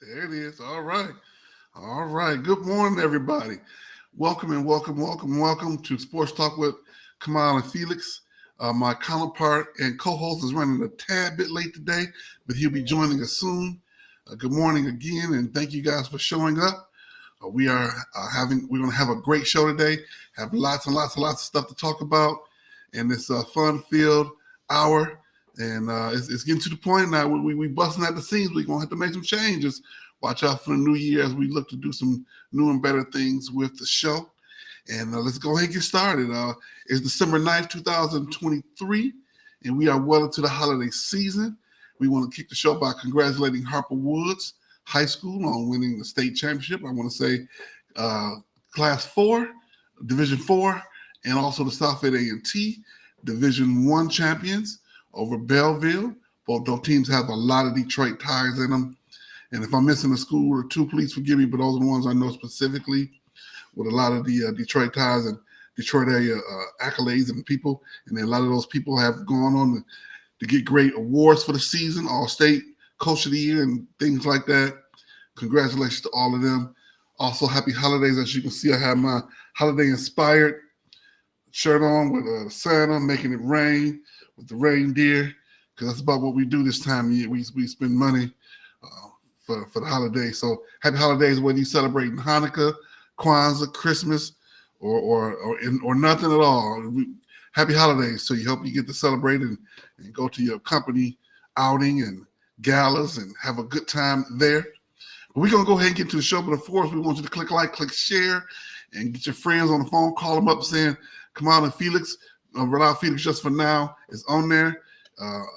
There it is. All right. All right. Good morning, everybody. Welcome and welcome to Sports Talk with Kamau and Felix. My counterpart and co-host is running a tad bit late today, but he'll be joining us soon. Good morning again, and thank you guys for showing up. We're going to have a great show today. Have lots of stuff to talk about, and it's a fun-filled hour. And it's getting to the point now where we busting at the seams. We're going to have to make some changes. Watch out for the new year as we look to do some new and better things with the show. And let's go ahead and get started. It's December 9th, 2023, and we are well into the holiday season. We want to kick the show by congratulating Harper Woods High School on winning the state championship. I want to say Class 4, Division 4, and also the Southfield A&T Division 1 champions over Belleville. Both those teams have a lot of Detroit ties in them. And if I'm missing a school or two, please forgive me, but those are the ones I know specifically with a lot of the Detroit ties and Detroit area accolades and people. And then a lot of those people have gone on to get great awards for the season, All-State Coach of the Year and things like that. Congratulations to all of them. Also, happy holidays. As you can see, I have my holiday-inspired shirt on with Santa making it rain with the reindeer, because that's about what we do this time of year. We spend money for the holidays. So happy holidays, whether you celebrating Hanukkah, Kwanzaa, Christmas, or nothing at all. Happy holidays. So you hope you get to celebrate and go to your company outing and galas and have a good time there. But we're going to go ahead and get to the show. But of course, we want you to click like, click share, and get your friends on the phone. Call them up saying, come on, and Felix. Without Felix just for now is on there. We're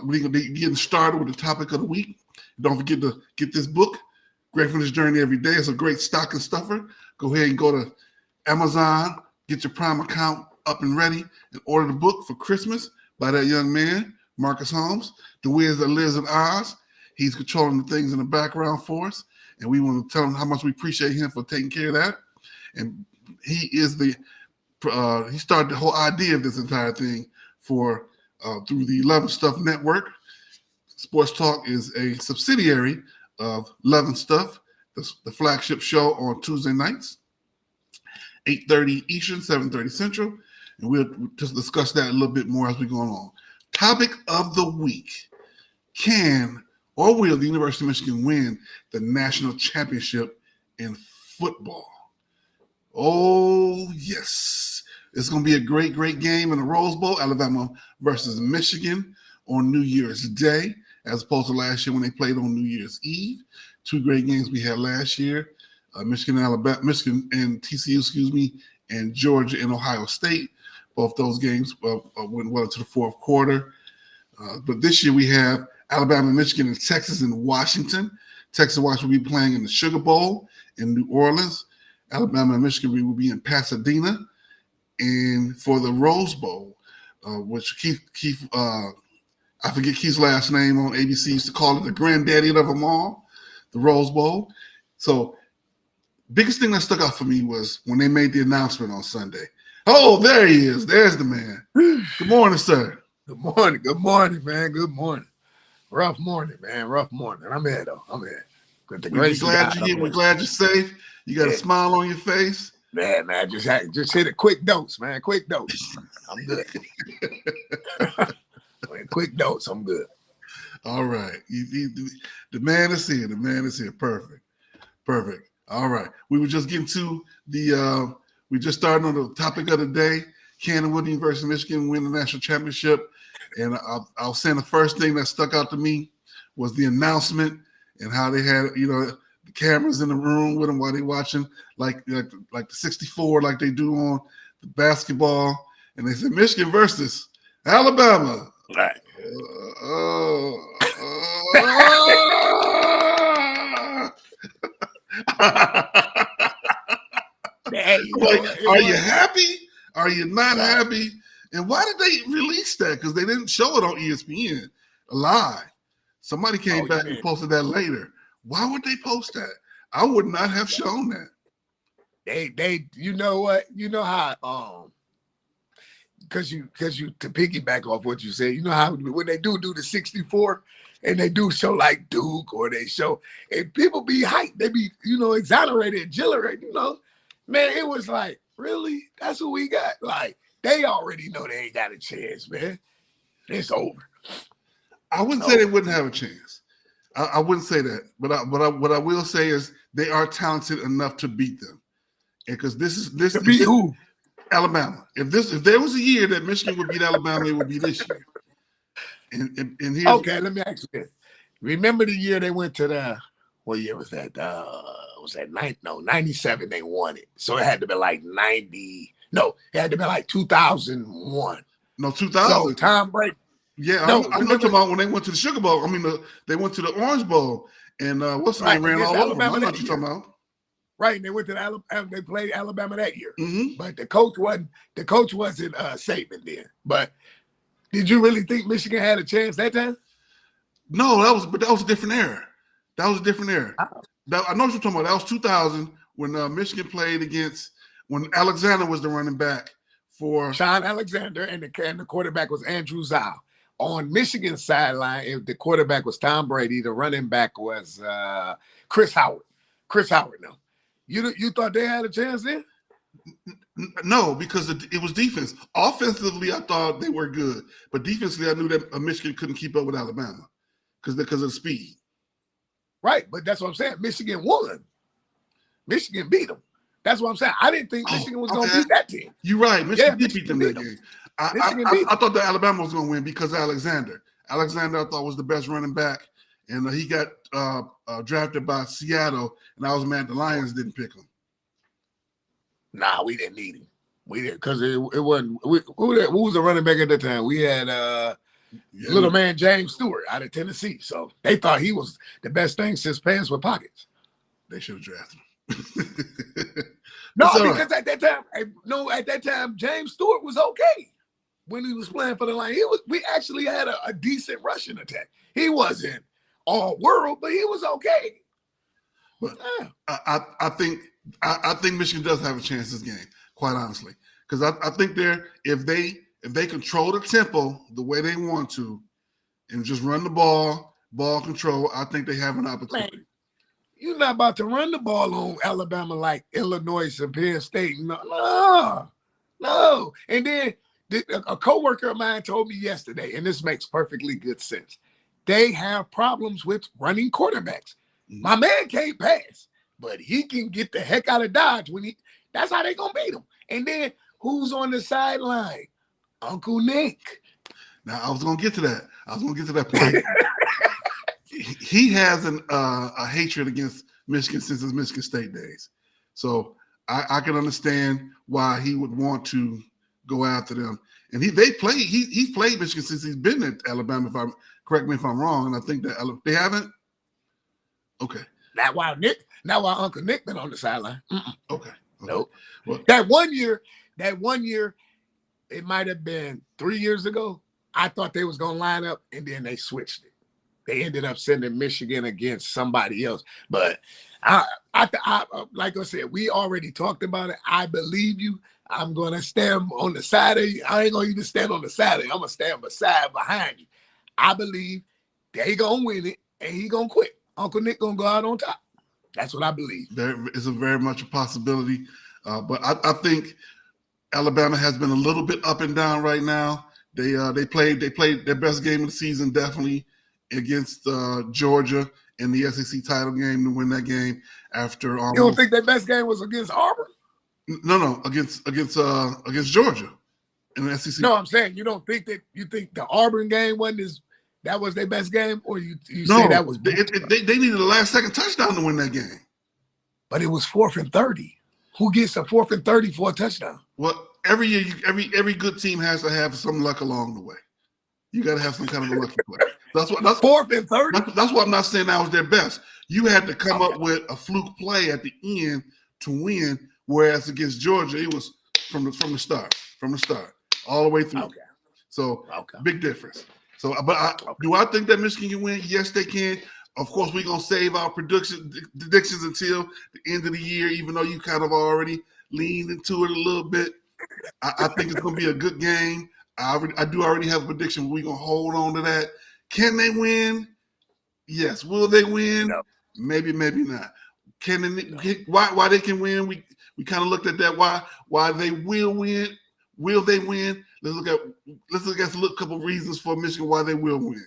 going to be getting started with the topic of the week. Don't forget to get this book, Gratefulness Journey Every Day. It's a great stocking stuffer. Go ahead and go to Amazon, get your Prime account up and ready, and order the book for Christmas by that young man, Marcus Holmes, the Wiz that lives in Oz. He's controlling the things in the background for us, and we want to tell him how much we appreciate him for taking care of that. And he started the whole idea of this entire thing through the Love and Stuff Network. Sports Talk is a subsidiary of Love and Stuff, the flagship show on Tuesday nights, 8:30 Eastern, 7:30 Central, and we'll just discuss that a little bit more as we go along. Topic of the week: can or will the University of Michigan win the national championship in football? Oh, yes. It's going to be a great, great game in the Rose Bowl, Alabama versus Michigan on New Year's Day, as opposed to last year when they played on New Year's Eve. Two great games we had last year, Michigan and TCU, and Georgia and Ohio State. Both those games went well into the fourth quarter. But this year we have Alabama, Michigan, and Texas and Washington. Texas and Washington will be playing in the Sugar Bowl in New Orleans. Alabama and Michigan will be in Pasadena. And for the Rose Bowl, which Keith I forget Keith's last name on ABC used to call it the granddaddy of them all, the Rose Bowl. So biggest thing that stuck out for me was when they made the announcement on Sunday. Oh, there he is. There's the man. Good morning, sir. Good morning. Good morning, man. Good morning. Rough morning, man. Rough morning. I'm here, though. I'm here. We're glad you're here. We're glad you're safe. You got a smile on your face. Man, just hit a quick dose, man. Quick dose. I'm good. Quick dose. I'm good. All right. The man is here. The man is here. Perfect. All right. We were just getting to we just started on the topic of the day. Can and will the University of Michigan win the national championship? And I was saying the first thing that stuck out to me was the announcement and how they had, the cameras in the room with them while they watching like the 64 like they do on the basketball. And they said Michigan versus Alabama. Right. Are you happy? Are you not happy? And why did they release that? Because they didn't show it on ESPN live. Somebody came back and posted that later. Why would they post that? I would not have shown that. They you know what? You know how because you to piggyback off what you said, you know how when they do the 64 and they do show like Duke or they show and people be hyped, they be exonerated, exhilarated, man. It was like, really, that's what we got. Like they already know they ain't got a chance, man. It's over. I wouldn't say they wouldn't have a chance. I wouldn't say that, but what I will say is they are talented enough to beat them, and because this To beat who? Alabama. If there was a year that Michigan would beat Alabama, it would be this year. And here's okay. Let me ask you this. Remember the year they went to what year was that? Was that 97 they won it. So it had to be like 90. No, it had to be like 2001. No, 2000. So Tom Brady. Yeah, no, I'm talking about when they went to the Sugar Bowl. I mean, they went to the Orange Bowl, and what's the name ran all over them. I know what you're talking about. Right, and they went to the Alabama. They played Alabama that year, but the coach wasn't Saban then. But did you really think Michigan had a chance that time? No, that was a different era. That was a different era. I know what you're talking about. That was 2000 when Michigan played against when Alexander was the running back for Sean Alexander, and the quarterback was Andrew Zau. On Michigan's sideline, if the quarterback was Tom Brady, the running back was Chris Howard. Chris Howard, no. You thought they had a chance then? No, because it was defense. Offensively, I thought they were good, but defensively, I knew that Michigan couldn't keep up with Alabama because of the speed. Right, but that's what I'm saying. Michigan won. Michigan beat them. That's what I'm saying. I didn't think Michigan was going to beat that team. You're right. Michigan did beat them that game. I thought that Alabama was going to win because of Alexander. Alexander, I thought, was the best running back, and he got drafted by Seattle, and I was mad the Lions didn't pick him. Nah, we didn't need him. We didn't because it wasn't. Who was the running back at the time? We had little man James Stewart out of Tennessee. So they thought he was the best thing since pants with pockets. They should have drafted him. No, because at that time, James Stewart was okay when he was playing for the Lions. We actually had a decent rushing attack. He wasn't all world, but he was okay. But I think Michigan does have a chance this game, quite honestly, because I think if they control the tempo the way they want to, and just run the ball control, I think they have an opportunity. Man, you're not about to run the ball on Alabama like Illinois and Penn State. No. And then a coworker of mine told me yesterday, and this makes perfectly good sense. They have problems with running quarterbacks. My man can't pass, but he can get the heck out of Dodge that's how they gonna beat him. And then who's on the sideline? Uncle Nick. Now I was gonna get to that point. He has a hatred against Michigan since his Michigan State days. So I can understand why he would want to go after them. And he's played Michigan since he's been at Alabama. Correct me if I'm wrong. And I think that they haven't. Okay. Now why Uncle Nick been on the sideline? Okay. Nope. Well, that one year, it might have been 3 years ago. I thought they was gonna line up, and then they switched it. They ended up sending Michigan against somebody else. But I like I said, we already talked about it. I believe you. I'm gonna stand on the side of you. I ain't gonna even stand on the side of you. I'm gonna stand behind you. I believe they gonna win it, and he gonna quit. Uncle Nick gonna go out on top. That's what I believe. There is very much a possibility, but I think Alabama has been a little bit up and down right now. They played their best game of the season definitely against Georgia in the SEC title game to win that game. After you don't think their best game was against Auburn? No, against Georgia in the SEC. No, I'm saying you don't think that you think the Auburn game that was their best game, or you no, say that was they needed a last second touchdown to win that game. But it was 4th and 30. Who gets a 4th and 30 for a touchdown? Well, every year, every good team has to have some luck along the way. You got to have some kind of a lucky play. That's 4th and 30. That's why I'm not saying that was their best. You had to come up with a fluke play at the end to win. Whereas against Georgia, it was from the start, all the way through. Okay. So big difference. So, but do I think that Michigan can win? Yes, they can. Of course, we're gonna save our predictions until the end of the year, even though you kind of already leaned into it a little bit. I think it's going to be a good game. I do already have a prediction. We're going to hold on to that. Can they win? Yes. Will they win? No. Maybe, maybe not. Can they? Why they can win? We kind of looked at that. Why they will win? Will they win? Let's look at a couple of reasons for Michigan why they will win.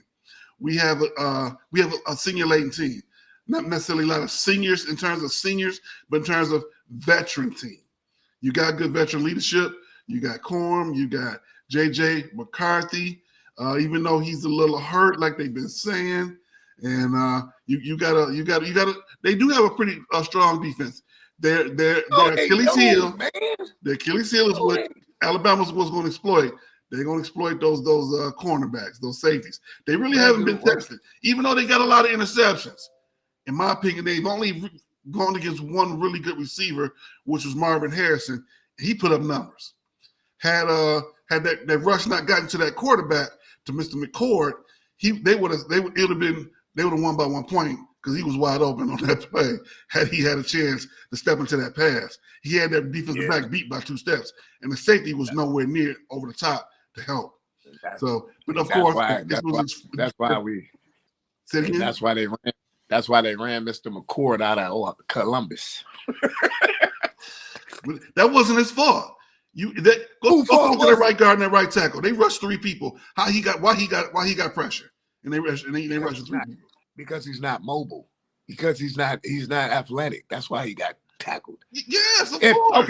We have a senior laden team, not necessarily a lot of seniors in terms of seniors, but in terms of veteran team. You got good veteran leadership. You got Corm. You got JJ McCarthy. Even though he's a little hurt, like they've been saying, and you gotta. They do have a pretty strong defense. Their Achilles heel. Their Achilles heel is what Alabama was going to exploit. They're going to exploit those cornerbacks, those safeties. They really haven't been tested, even though they got a lot of interceptions. In my opinion, they've only gone against one really good receiver, which was Marvin Harrison. He put up numbers. Had that rush not gotten to that quarterback, to Mr. McCord, they would have won by 1 point because he was wide open on that play. Had he had a chance to step into that pass, he had that defensive back beat by 2 steps, and the safety was nowhere near over the top to help. So, but of course, that's why they ran Mr. McCord out of Columbus. That wasn't his fault. Go look at the right guard and that right tackle. They rushed 3 people. Why he got pressure? And they rushed 3 people. Because he's not mobile. Because he's not athletic. That's why he got tackled. Yes, of course.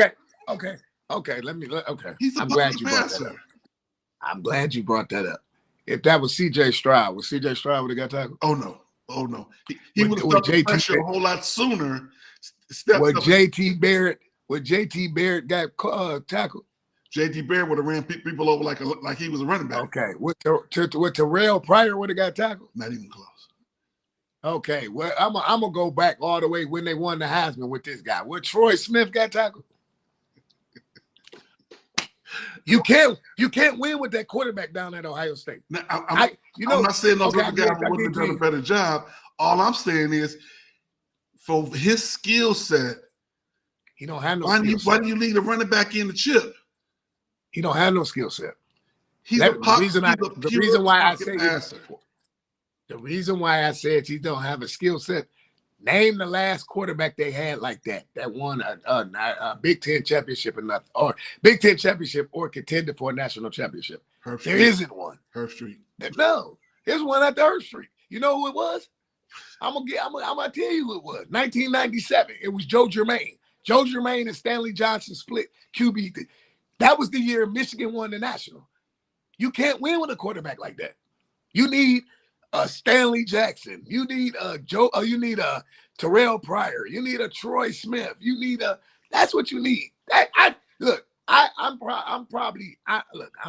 Okay. He's a passer. I'm glad you brought that up. If that was CJ Stroud, would have got tackled? Oh no. He would have felt the pressure a whole lot sooner. Would JT Barrett got tackled? JT Barrett would have ran people over like he was a running back. Okay. With Terrell Pryor would have got tackled? Not even close. Okay. Well, I'm gonna go back all the way when they won the Heisman with this guy. Would Troy Smith got tackled? You can't win with that quarterback down at Ohio State. Now, I'm not saying those other guys wouldn't have done a better job. All I'm saying is, for his skill set, he don't have no. Why do you lead a running back in the chip? He don't have no skill set. The reason why I said he don't have a skill set. Name the last quarterback they had like that won a Big Ten championship or Big Ten championship or contended for a national championship. There isn't one. Herb Street. No, there's one at the Herb Street. You know who it was? I'm gonna tell you who it was. 1997. It was Joe Germain. Joe Germain and Stanley Johnson split QB. That was the year Michigan won the national. You can't win with a quarterback like that. You need a Stanley Jackson. You need a you need a Terrell Pryor. You need a Troy Smith. That's what you need. I'm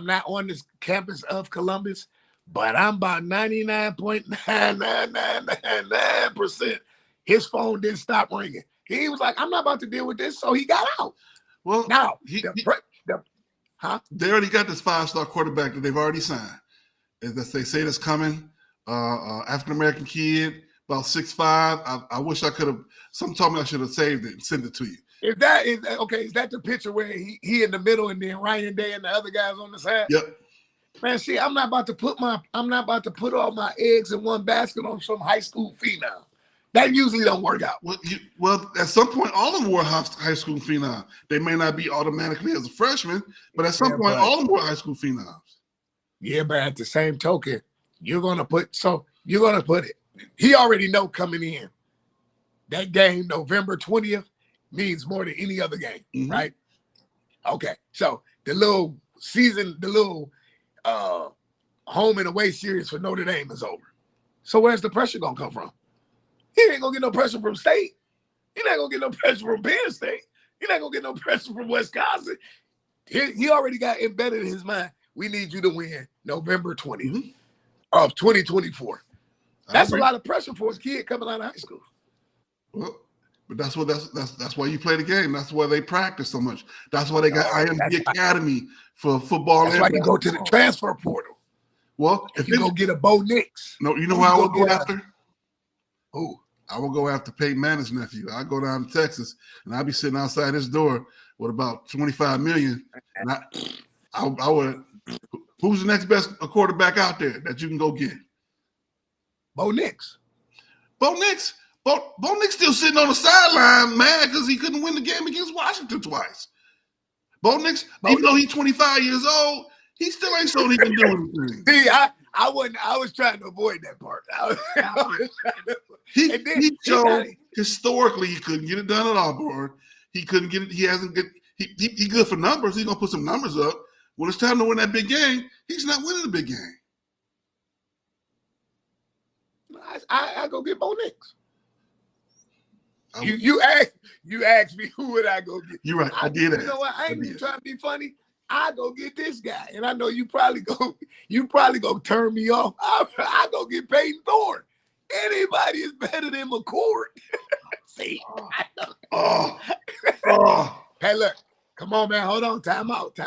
not on this campus of Columbus, but I'm about 99.9999% his phone didn't stop ringing. He was like, I'm not about to deal with this, so he got out. Well, now they already got this 5-star quarterback that they've already signed. They say that's coming. African-American kid, about 6'5". I wish I could have. Some told me I should have saved it and sent it to you. Is that the picture where he in the middle and then Ryan Day and the other guys on the side? Yep. Man, see, I'm not about to put all my eggs in one basket on some high school phenom. That usually don't work out. Well, at some point, all of them were high school phenoms. They may not be automatically as a freshman, but at some point, all of them were high school phenoms. Yeah, but at the same token, you're gonna put it. He already know coming in. That game, November 20th, means more than any other game, right? Okay, so the little home and away series for Notre Dame is over. So where's the pressure gonna come from? He ain't gonna get no pressure from State. He not gonna get no pressure from Penn State. He not gonna get no pressure from Wisconsin. He already got embedded in his mind. We need you to win November 20th of 2024. That's a lot of pressure for a kid coming out of high school. Well, but that's why you play the game. That's why they practice so much. That's why they got IMG Academy for football. That's why you go to the transfer portal. Well, if you go get a Bo Nix. No, you know who I will go after? Who? I will go after Peyton Manning's nephew. I go down to Texas and I'll be sitting outside his door What about 25 million? And I would. Who's the next best quarterback out there that you can go get? Bo Nix. Bo Nix still sitting on the sideline, man, because he couldn't win the game against Washington twice. Bo Nix, even though he's 25 years old, he still ain't shown he can do anything. See, I was trying to avoid that part. He showed historically he couldn't get it done at Auburn. He couldn't get it. He hasn't get. He good for numbers. He's gonna put some numbers up. When it's time to win that big game, he's not winning the big game. I go get Bo Nix. You asked me who would I go get. You're right. I did. You know what? I ain't even trying to be funny. I go get this guy, and I know you probably go turn me off. I go get Peyton Thorne. Anybody is better than McCord. See? Hey, look. Come on, man. Hold on. Time out.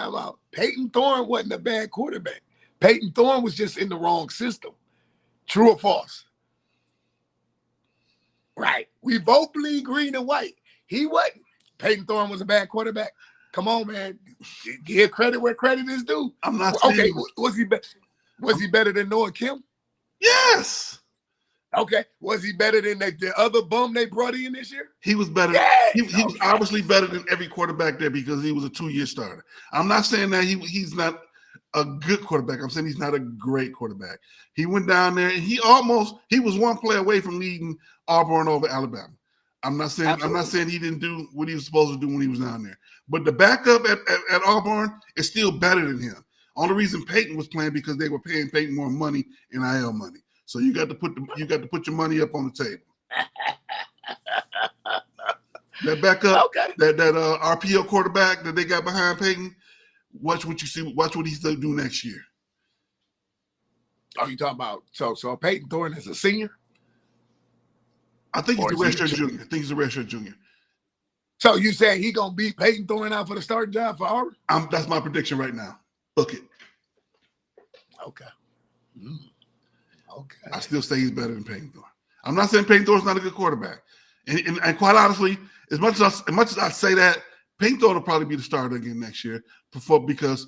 Peyton Thorne wasn't a bad quarterback. Peyton Thorne was just in the wrong system. True or false? Right. We both bleed green and white. He wasn't. Peyton Thorne was a bad quarterback. Come on, man. Give credit where credit is due. I'm not okay. Was he better than Noah Kim? Yes. Okay. Was he better than the other bum they brought in this year? He was better. Yes. He was obviously better than every quarterback there because he was a 2-year starter. I'm not saying that he's not a good quarterback. I'm saying he's not a great quarterback. He went down there and he was one play away from leading Auburn over Alabama. I'm not saying he didn't do what he was supposed to do when he was down there. But the backup at Auburn is still better than him. Only reason Peyton was playing because they were paying Peyton more money, NIL money. So you got to put your money up on the table. That backup, that RPO quarterback that they got behind Peyton, watch what he's going to do next year. Oh, you talking about so Peyton Thorne is a senior? I think he's a redshirt junior. So you saying he gonna beat Peyton Thorne out for the starting job for Auburn? That's my prediction right now. Book it. Okay. Okay. I still say he's better than Peyton Thorne. I'm not saying Peyton Thorne's not a good quarterback. And quite honestly, as much as I say that, Peyton Thorne will probably be the starter again next year because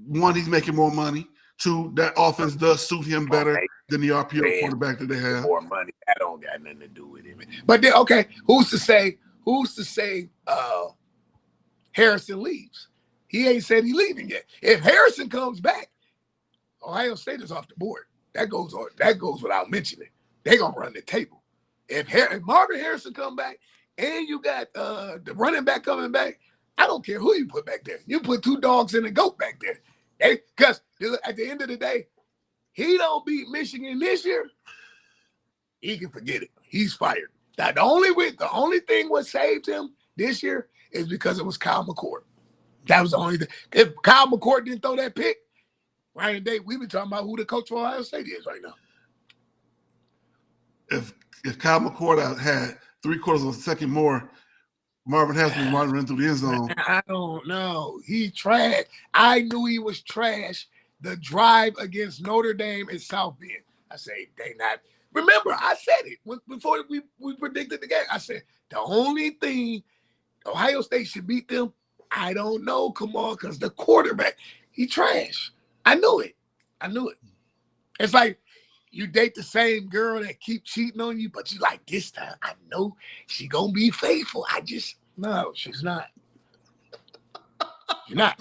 one, he's making more money. Two, that offense does suit him better than the RPO quarterback that they have. More money. That don't got nothing to do with him. But then, okay, who's to say Harrison leaves? He ain't said he's leaving yet. If Harrison comes back, Ohio State is off the board. That goes without mentioning. They're gonna run the table. If Marvin Harrison come back and you got the running back coming back, I don't care who you put back there. You put 2 dogs and a goat back there. Because at the end of the day, he don't beat Michigan this year, he can forget it. He's fired. Now, the only thing what saved him this year is because it was Kyle McCord. That was the only thing. If Kyle McCord didn't throw that pick, Ryan Day, we've been talking about who the coach for Ohio State is right now. If Kyle McCord had 3/4 of a second more, Marvin Harrison was running through the end zone. I don't know. He trash. I knew he was trash. The drive against Notre Dame in South Bend. I say they not. Remember, I said it before we predicted the game. I said the only thing Ohio State should beat them, I don't know, come on, because the quarterback, he trash. I knew it. It's like you date the same girl that keep cheating on you, but you like, this time I know she gonna be faithful. No, she's not. You're not.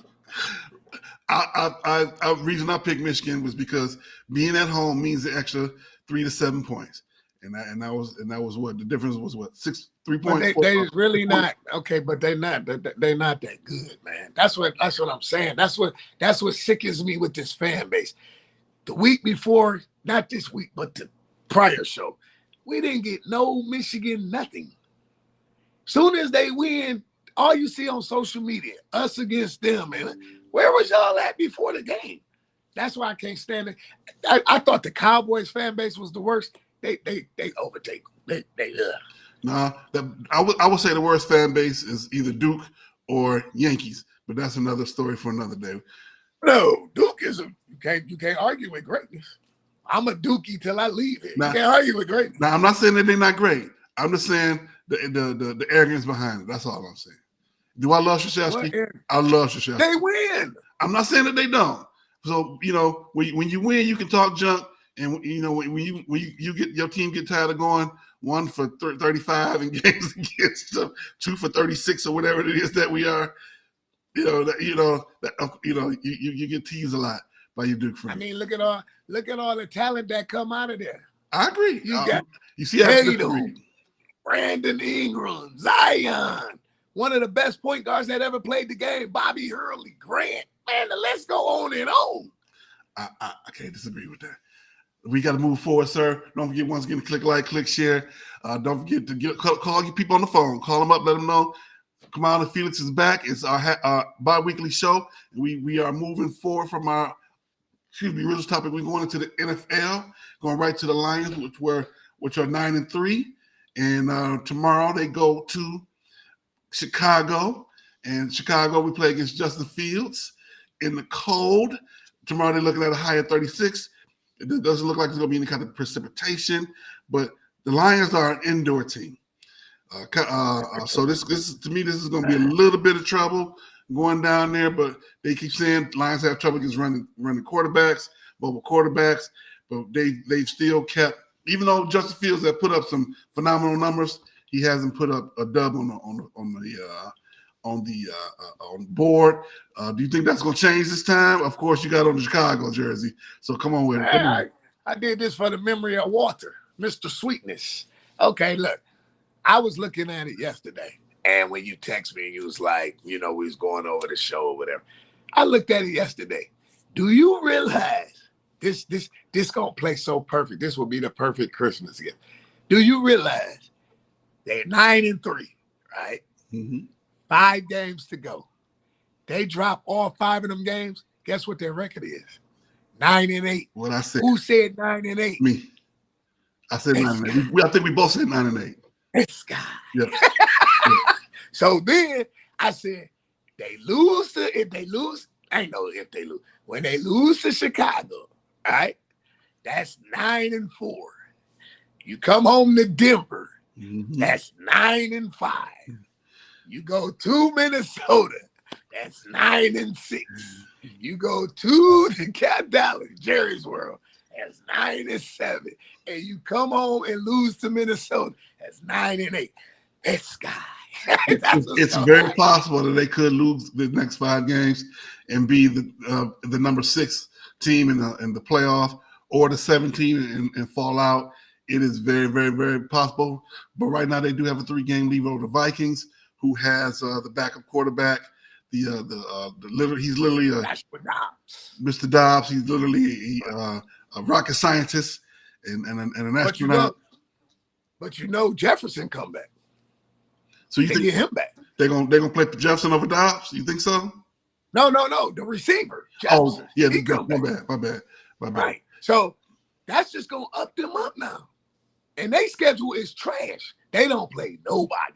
The reason I picked Michigan was because being at home means the extra 3 to 7 points, and that was what the difference was. What 3 points? They really not okay, but they're not that good, man. That's what I'm saying. That's what sickens me with this fan base. The week before, not this week, but the prior show, we didn't get no Michigan nothing. Soon as they win, all you see on social media, us against them, and where was y'all at before the game? That's why I can't stand it. I thought the Cowboys fan base was the worst. They overtake. Nah, I would say the worst fan base is either Duke or Yankees, but that's another story for another day. No, Duke is you can't argue with greatness. I'm a Dookie till I leave it. You can't argue with greatness. Now I'm not saying that they're not great. I'm just saying the arrogance behind it. That's all I'm saying. Do I love What? Krzyzewski? I love Krzyzewski. They win. I'm not saying that they don't. So, when you win, you can talk junk. And, when you get your team get tired of going 1 for 35 in games against them, 2 for 36 or whatever it is that we are, you get teased a lot by your Duke friends. I mean, look at all the talent that come out of there. I agree. You got you see Tatum, Brandon Ingram, Zion, one of the best point guards that ever played the game, Bobby Hurley, Grant. Man, the list go on and on. I can't disagree with that. We got to move forward, sir. Don't forget, once again, to click like, click share. Don't forget to call your people on the phone. Call them up, let them know. Kamau and Felix is back. It's our bi-weekly show. We are moving forward from our original topic. We're going into the NFL, going right to the Lions, which are 9-3. And tomorrow they go to Chicago. And Chicago, we play against Justin Fields in the cold. Tomorrow they're looking at a high of 36. It doesn't look like there's going to be any kind of precipitation, but the Lions are an indoor team. So this to me, this is going to be a little bit of trouble going down there, but they keep saying Lions have trouble against running quarterbacks, mobile quarterbacks, but they've still kept, even though Justin Fields have put up some phenomenal numbers, he hasn't put up a dub on the board. Do you think that's going to change this time? Of course, you got on the Chicago jersey, so come on with it. I did this for the memory of Walter, Mr. Sweetness. Okay, look, I was looking at it yesterday, and when you text me and you was like, we was going over the show or whatever, I looked at it yesterday. Do you realize this gonna play so perfect? This will be the perfect Christmas gift. Do you realize they're 9-3, right? Mm-hmm. 5 games to go. They drop all 5 of them games. Guess what their record is? 9-8. What I said. Who said 9-8? Me. I said 9-8. I think we both said 9-8. This guy. Yeah. So then I said, if they lose, I know if they lose. When they lose to Chicago, all right, that's 9-4. You come home to Denver, that's 9-5. You go to Minnesota, that's 9-6. You go to the Dallas, Jerry's World, that's 9-7. And you come home and lose to Minnesota, that's 9-8. This guy. It's very possible that they could lose the next 5 games and be the number 6 team in the playoff, or the 17 and fall out. It is very, very, very possible. But right now they do have a 3-game lead over the Vikings, who has the backup quarterback. He's literally Mr. Dobbs. He's literally a rocket scientist and an astronaut. But Jefferson come back. So you think get him back? They're gonna play Jefferson over Dobbs? You think so? No. The receiver. Jefferson. Oh yeah, my bad. Right. So that's just gonna up them up now. And their schedule is trash. They don't play nobody.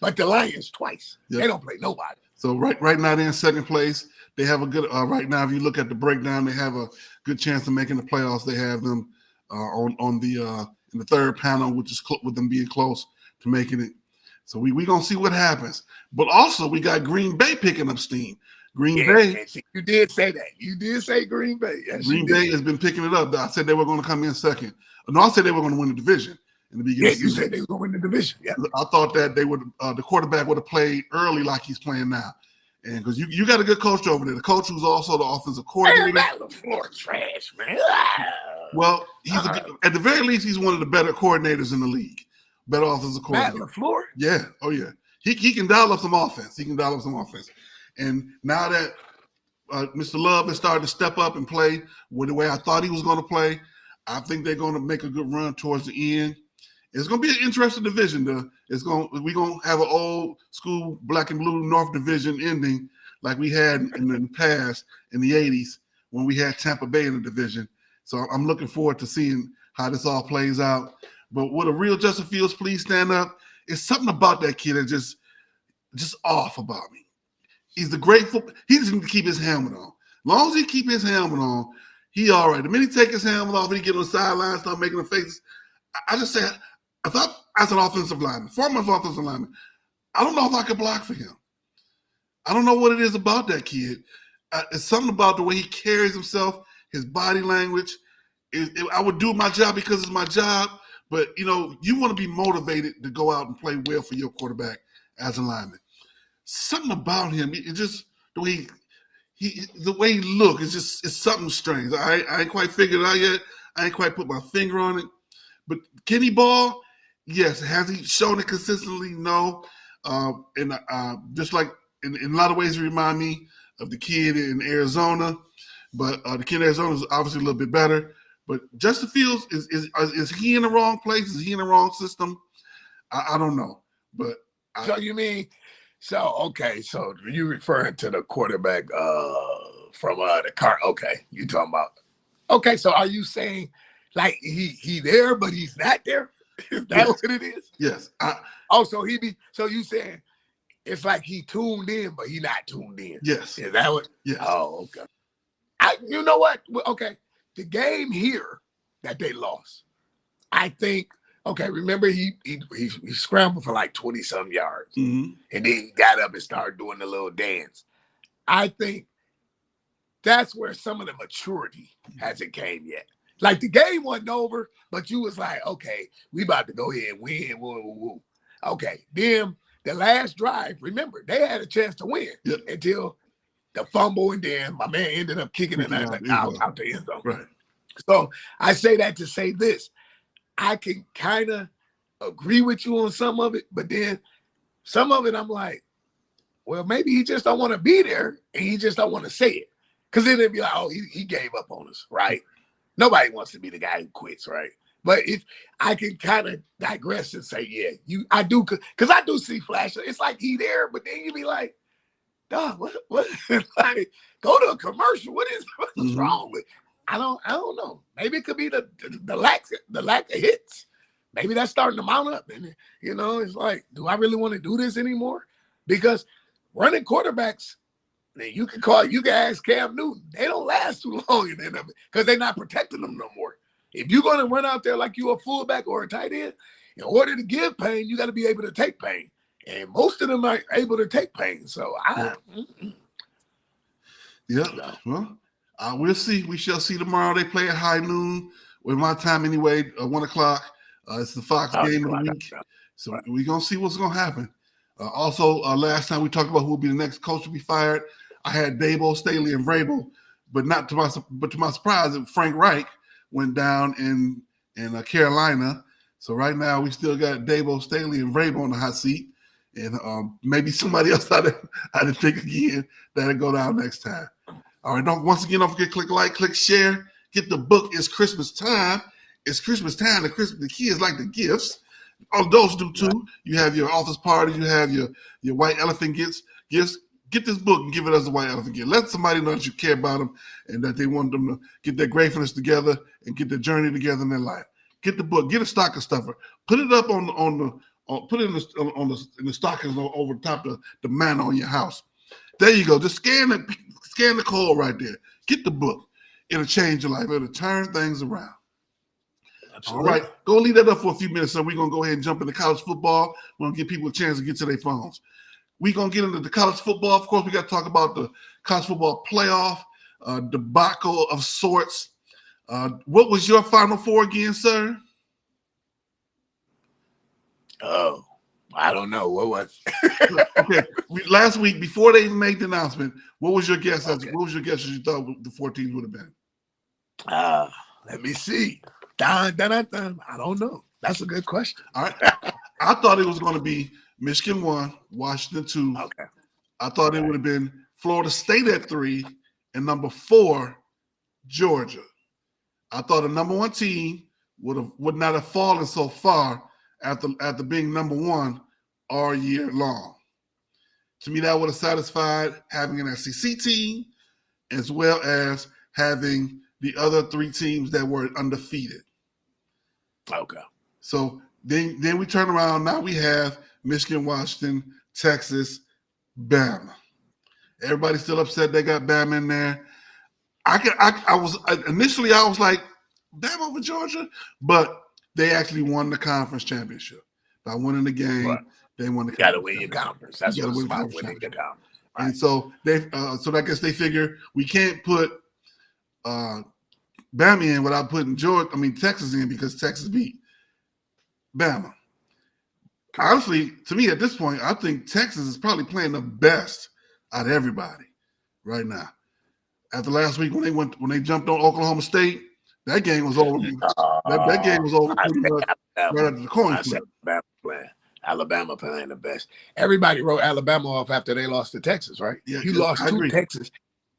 But the Lions twice. Yep. They don't play nobody. So right now they're in second place. They have a good right now. If you look at the breakdown, they have a good chance of making the playoffs. They have them in the third panel, which is with them being close to making it. So we gonna see what happens. But also we got Green Bay picking up steam. Green Bay. You did say that. You did say Green Bay. Yes, Green Bay has been picking it up. I said they were going to come in second. No, I said they were going to win the division in the beginning. Yeah, you said they were going to win the division. Yeah. I thought that they would. The quarterback would have played early like he's playing now, and because you got a good coach over there. The coach who's also the offensive coordinator. That LaFleur trash, man. Well, at the very least, he's one of the better coordinators in the league. Better offensive coordinator. Matt LaFleur? Yeah. Oh yeah. He can dial up some offense. And now that Mr. Love is starting to step up and play with the way I thought he was going to play, I think they're going to make a good run towards the end. It's going to be an interesting division. We're going to have an old school black and blue North Division ending like we had in the past in the 80s when we had Tampa Bay in the division. So I'm looking forward to seeing how this all plays out. But would a real Justin Fields please stand up? It's something about that kid that just off about me. He's the grateful. He just needs to keep his helmet on. As long as he keep his helmet on, he all right. The minute he take his helmet off and he get on the sideline, start making the faces, I just say, I thought as an offensive lineman, former offensive lineman, I don't know if I could block for him. I don't know what it is about that kid. It's something about the way he carries himself, his body language. I would do my job because it's my job, but you want to be motivated to go out and play well for your quarterback as a lineman. Something about him, it just the way the way he look is it's something strange. I ain't quite figured it out yet. I ain't quite put my finger on it. But can he ball? Yes. Has he shown it consistently? No. And just like in a lot of ways, remind me of the kid in Arizona. But the kid in Arizona is obviously a little bit better. But Justin Fields, is he in the wrong place? Is he in the wrong system? I don't know. But so you mean, so you referring to the quarterback from the car? Okay, you talking about? Okay, so are you saying like he there but he's not there? Is that what it is? Yes. So you saying it's like he tuned in but he not tuned in? Yes. Is that what? Yes. Oh, okay. You know what? Okay, the game here that they lost, I think. Okay, remember he scrambled for like 20-some yards, Mm-hmm. and then he got up and started doing the little dance. I think that's where some of the maturity hasn't came yet. Like the game wasn't over, but you was like, okay, we about to go ahead and win. Woo, woo, woo. Okay, then the last drive, remember, they had a chance to win until the fumble, and then my man ended up kicking it out the end zone. Right. So I say that to say this. I can kind of agree with you on some of it, but then some of it I'm like, well, maybe he just don't want to be there and he just don't want to say it. Because then it'd be like, oh, he gave up on us, right? Nobody wants to be the guy who quits, right? But if I can kind of digress and say, yeah, I do, because I do see flashes. It's like he there, but then you be like, dog, what? Like, go to a commercial. What's wrong with? I don't know. Maybe it could be the lack of hits. Maybe that's starting to mount up. And it's like, do I really want to do this anymore? Because running quarterbacks, you can ask Cam Newton. They don't last too long in the NFL because they're not protecting them no more. If you're going to run out there like you're a fullback or a tight end, in order to give pain, you got to be able to take pain. And most of them aren't able to take pain. So Well, we'll see. We shall see tomorrow. They play at high noon with my time anyway, 1 o'clock. It's the Fox game of the week. So we're going to see what's going to happen. Also, last time we talked about who will be the next coach to be fired. I had Dabo, Staley, and Vrabel, but to my surprise, Frank Reich went down in Carolina. So right now we still got Dabo, Staley, and Vrabel on the hot seat. And maybe somebody else I didn't think again that'll go down next time. All right, don't forget, click like, click share. Get the book. It's Christmas time. It's Christmas time. The kids like the gifts. Adults do too. You have your office party. You have your white elephant gifts. Get this book and give it as a white elephant gift. Let somebody know that you care about them and that they want them to get their gratefulness together and get their journey together in their life. Get the book. Get a stocking stuffer. Put it up in the stockings over the top of the mantle on your house. There you go. Just scan the code right there. Get the book. It'll change your life. It'll turn things around. Absolutely. All right. Go leave that up for a few minutes. So we're going to go ahead and jump into college football. We're going to give people a chance to get to their phones. We're going to get into the college football. Of course, we got to talk about the college football playoff debacle of sorts. What was your Final Four again, sir? Oh, I don't know. What was okay. Last week, before they even made the announcement, what was your guess? Okay. What was your guess as you thought the 4 teams would have been? Let me see. I don't know. That's a good question. All right. I thought it was going to be Michigan 1, Washington 2. Okay. I thought it would have been Florida State at 3 and number 4, Georgia. I thought a number 1 team would not have fallen so far after being number 1 all year long. To me, that would have satisfied having an SEC team as well as having the other 3 teams that were undefeated. Okay. So then we turn around. Now we have Michigan, Washington, Texas, Bama. Everybody's still upset they got Bama in there. Initially I was like, Bama over Georgia, but they actually won the conference championship by winning the game. Right. They won the. You got to win your conference. That's what it's about, winning the conference. And so so I guess they figure we can't put Bama in without putting Texas in because Texas beat Bama. Honestly, to me at this point, I think Texas is probably playing the best out of everybody right now. After last week when they jumped on Oklahoma State, that game was over. That game was over pretty much right after the coin flip. Alabama playing the best. Everybody wrote Alabama off after they lost to Texas, right? Yeah, you lost two Texas.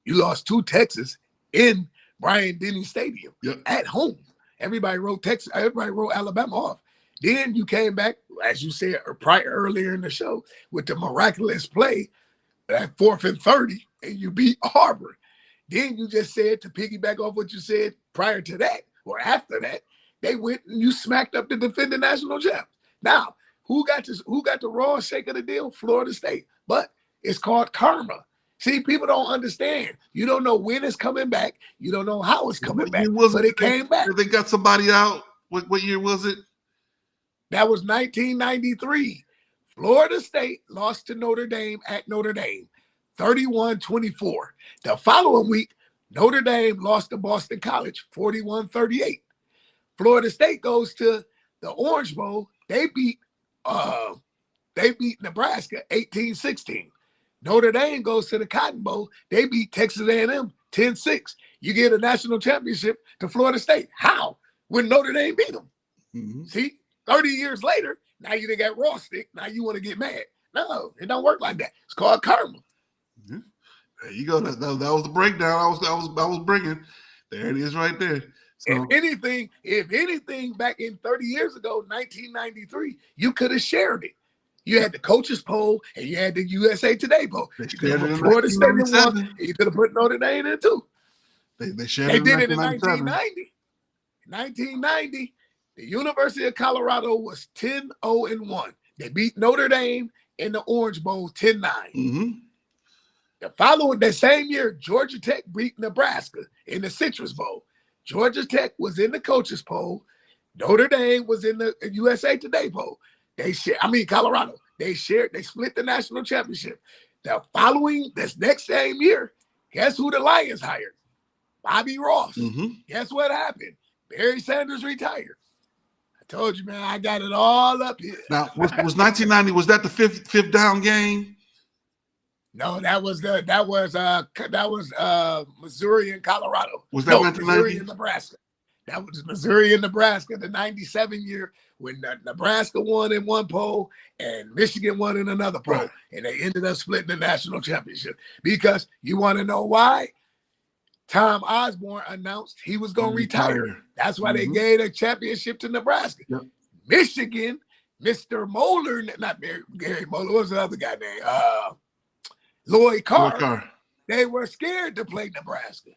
You lost two Texas in Bryant-Denny Stadium at home. Everybody wrote Texas. Everybody wrote Alabama off. Then you came back, as you said earlier in the show, with the miraculous play at 4th and 30, and you beat Auburn. Then you just said, to piggyback off what you said prior to that or after that, they went and you smacked up the defending national champ. Now, who got the raw shake of the deal? Florida State. But it's called karma. See, people don't understand. You don't know when it's coming back. You don't know how it's coming back. But it came back. They got somebody out. What year was it? That was 1993. Florida State lost to Notre Dame at Notre Dame, 31-24. The following week, Notre Dame lost to Boston College, 41-38. Florida State goes to the Orange Bowl. They beat Nebraska 18-16. Notre Dame goes to the Cotton Bowl. They beat Texas A&M 10-6. You get a national championship to Florida State. How? When Notre Dame beat them. Mm-hmm. See, 30 years later, now you done got raw stick. Now you want to get mad. No, it don't work like that. It's called karma. Mm-hmm. There you go. That was the breakdown I was bringing. There it is right there. So, if anything, back in 30 years ago, 1993, you could have shared it. You had the coaches poll and you had the USA Today poll. You could have put Florida State in one, and you could have put Notre Dame in two. They shared They it did it in 1990. 1990, the University of Colorado was 10-0-1. They beat Notre Dame in the Orange Bowl 10-9. Mm-hmm. The same year, Georgia Tech beat Nebraska in the Citrus Bowl. Georgia Tech was in the coaches poll. Notre Dame was in the USA Today poll. Colorado. They split the national championship. This next same year, guess who the Lions hired? Bobby Ross. Mm-hmm. Guess what happened? Barry Sanders retired. I told you, man, I got it all up here. Now, was 1990? Was that the fifth down game? No, that was Missouri and Colorado. Was that 1990? Missouri and Nebraska. That was Missouri and Nebraska, the 97 year when Nebraska won in one poll and Michigan won in another poll. Right. And they ended up splitting the national championship. Because you want to know why? Tom Osborne announced he was going to retire. That's why they gave a championship to Nebraska. Yep. Michigan, Mr. Moeller, not Gary Moeller, what was the other guy named? Lloyd Carr. They were scared to play Nebraska.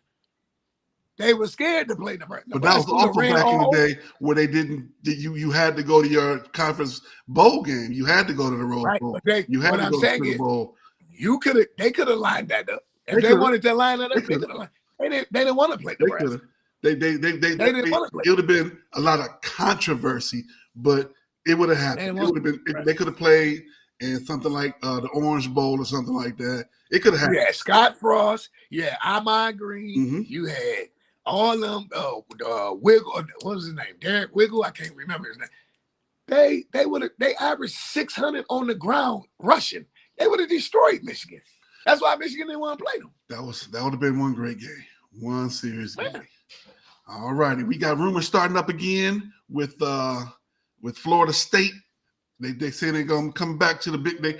But that was also back in the day where they didn't. You had to go to your conference bowl game. You had to go to the Rose Bowl. You had to go to the bowl. They could have lined that up. If they wanted to line it up, they could have. They didn't want to play Nebraska. It would have been a lot of controversy, but it would have happened. It would have been. They could have played in something like the Orange Bowl or something like that. It could have happened. Yeah, Scott Frost. Yeah, Ahman Green. Mm-hmm. You had all them. Wiggle. What was his name? Derek Wiggle. I can't remember his name. They averaged 600 on the ground rushing. They would have destroyed Michigan. That's why Michigan didn't want to play them. That would have been one great game, one serious game. All righty, we got rumors starting up again with Florida State. They say they're gonna come back to the big.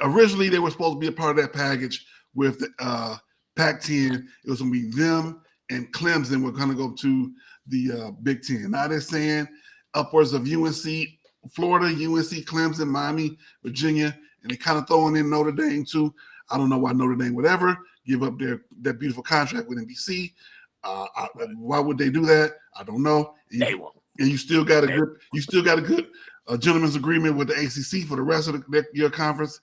Originally they were supposed to be a part of that package with the Pac-10. It was gonna be them and Clemson were gonna go to the Big Ten. Now they're saying upwards of UNC, Florida, UNC, Clemson, Miami, Virginia, and they kind of throwing in Notre Dame too. I don't know why Notre Dame would ever give up their beautiful contract with NBC. Why would they do that? I don't know. They won't. And you still got a good gentleman's agreement with the ACC for the rest of your conference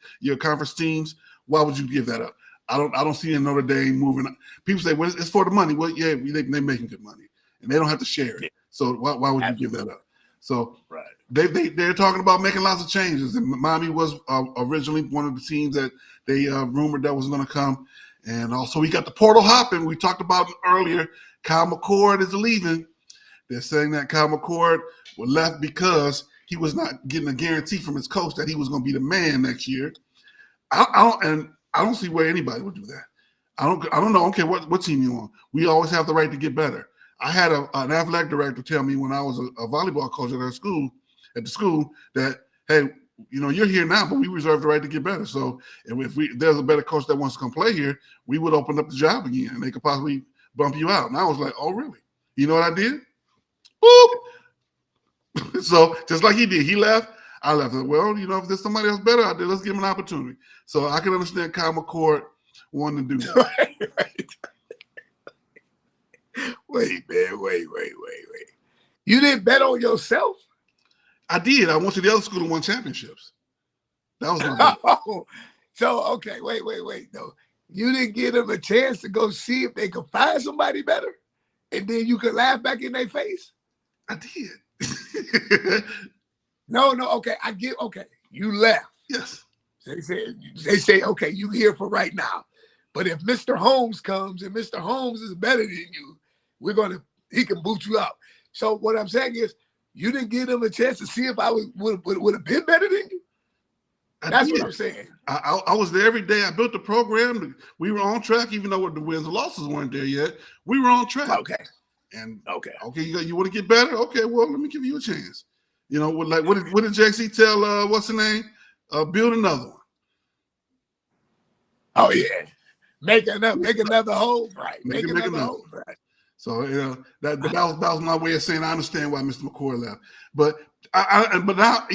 teams. Why would you give that up? I don't see Notre Dame moving. People say, well, it's for the money. Well, yeah, they're making good money, and they don't have to share it. So why would you give that up? So they're talking about making lots of changes. And Miami was originally one of the teams that they rumored that was going to come. And also we got the portal hopping. We talked about it earlier. Kyle McCord is leaving. They're saying that Kyle McCord was left because he was not getting a guarantee from his coach that he was going to be the man next year. I don't see where anybody would do that. I don't know. I don't care what team you're on. We always have the right to get better. I had an athletic director tell me when I was a volleyball coach at the school that, hey, you're here now, but we reserve the right to get better. So if there's a better coach that wants to come play here, we would open up the job again, and they could possibly bump you out. And I was like, oh, really? You know what I did? Boop. So just like he did, he left. I left. Well, if there's somebody else better out there, let's give him an opportunity. So I can understand Kyle McCord wanting to do that. Right. Wait, man. Wait. You didn't bet on yourself? I did. I went to the other school and won championships. That was my bet. Oh, so, okay, wait. No, you didn't give them a chance to go see if they could find somebody better, and then you could laugh back in their face? I did. No, okay, okay, you left. Yes. They say, okay, you here for right now. But if Mr. Holmes comes and Mr. Holmes is better than you, he can boot you out. So what I'm saying is, you didn't give them a chance to see if I would have been better than you? That's what I'm saying. I was there every day. I built the program. We were on track, even though the wins and losses weren't there yet. We were on track. Okay. And okay, you want to get better? Okay, well, let me give you a chance. What did JC tell what's the name? Build another one. Oh yeah, make another hole, right? Make another hole, right? So that was my way of saying I understand why Mr. McCord left, but now,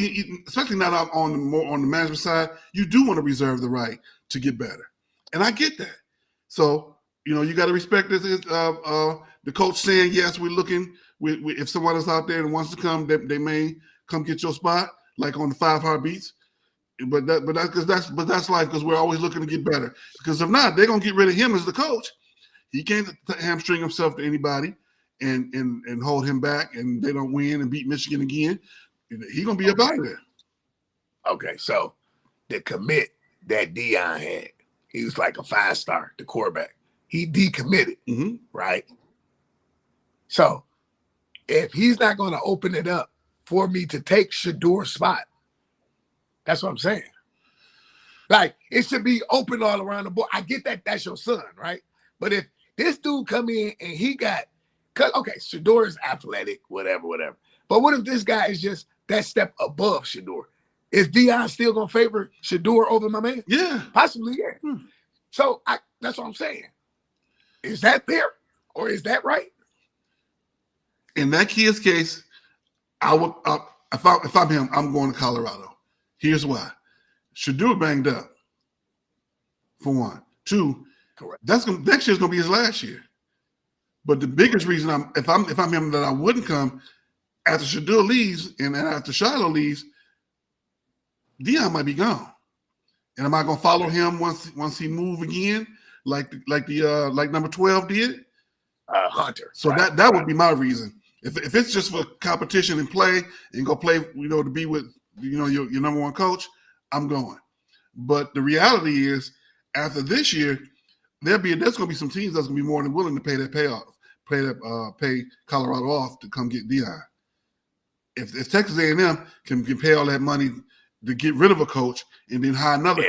especially now that I'm more on the management side, you do want to reserve the right to get better, and I get that. So you got to respect this. The coach saying yes, we're looking. If someone is out there and wants to come, they may come get your spot, like on the 5 Heartbeats. But that's life, because we're always looking to get better. Because if not, they're gonna get rid of him as the coach. He can't hamstring himself to anybody and hold him back, and they don't win and beat Michigan again. He's gonna be up out of there. Okay, so the commit that Dion had, he was like a 5-star, the quarterback. He decommitted, right? So if he's not going to open it up for me to take Shador's spot, that's what I'm saying. Like, it should be open all around the board. I get that that's your son, right? But if this dude come in and he got, okay, Shador is athletic, whatever. But what if this guy is just that step above Shador? Is Dion still going to favor Shador over my man? Yeah. Possibly, yeah. So that's what I'm saying. Is that fair or is that right? In that kid's case, I would. If I'm him, I'm going to Colorado. Here's why: Shador banged up. For one, 2. Correct. Next year's gonna be his last year. But the biggest reason if I'm him, that I wouldn't come after Shador leaves and after Shiloh leaves, Dion might be gone. And am I gonna follow him once he move again, like number 12 did? Hunter. So that would be my reason. If it's just for competition and play and go play, to be with your number one coach, I'm going. But the reality is, after this year, there's going to be some teams that's going to be more than willing to pay Colorado off to come get Dion. If Texas A&M can pay all that money to get rid of a coach and then hire another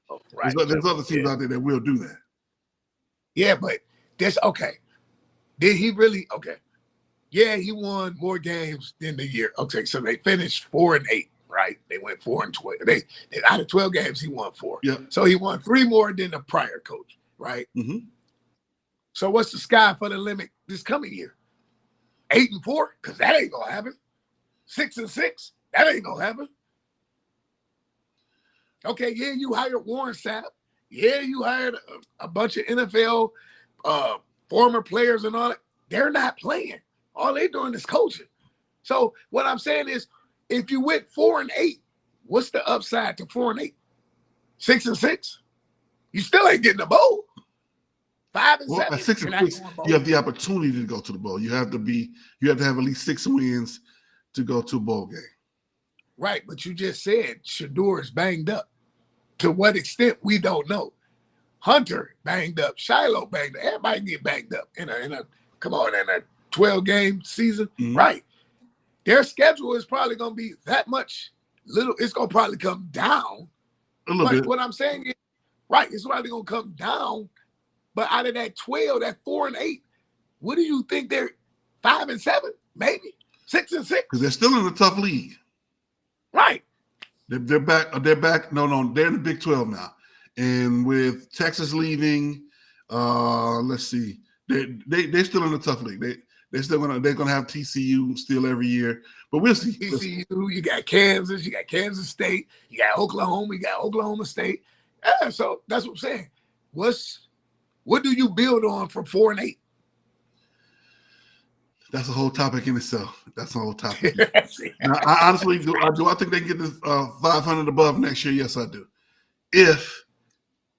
coach, right. There's other teams out there that will do that. Yeah, but that's okay. Did he really? Okay. Yeah, he won more games than the year. Okay, so they finished 4-8, right? They went 4-12. They out of 12 games, he won 4. Yeah. So he won 3 more than the prior coach, right? Mm-hmm. So what's the sky for the limit this coming year? 8-4? Because that ain't gonna happen. 6-6? That ain't gonna happen. Okay, yeah, you hired Warren Sapp. Yeah, you hired a bunch of NFL former players and all that. They're not playing. All they're doing is coaching. So what I'm saying is, if you went 4-8, what's the upside to 4-8? 6-6? You still ain't getting a bowl. 5-7. At 6-6, you have the opportunity to go to the bowl. You have to have at least 6 wins to go to a bowl game. Right, but you just said Shador is banged up. To what extent, we don't know. Hunter banged up, Shiloh banged up. Everybody get banged up in a 12-game season, right? Their schedule is probably going to be that much little. It's going to probably come down. A little bit. What I'm saying is, right, it's probably going to come down. But out of that 12, that 4-8, what do you think they're 5-7, maybe 6-6? Because they're still in a tough league. Right. They're back. They're back. No, they're in the Big 12 now. And with Texas leaving, let's see, they're still in a tough league. They're gonna have TCU still every year, but we'll see. TCU, you got Kansas, you got Kansas State, you got Oklahoma, you got Oklahoma State. Yeah, so that's what I'm saying. What do you build on from 4-8? That's a whole topic in itself. That's a whole topic. Now, I honestly do. I think they can get this 500 above next year. Yes, I do. If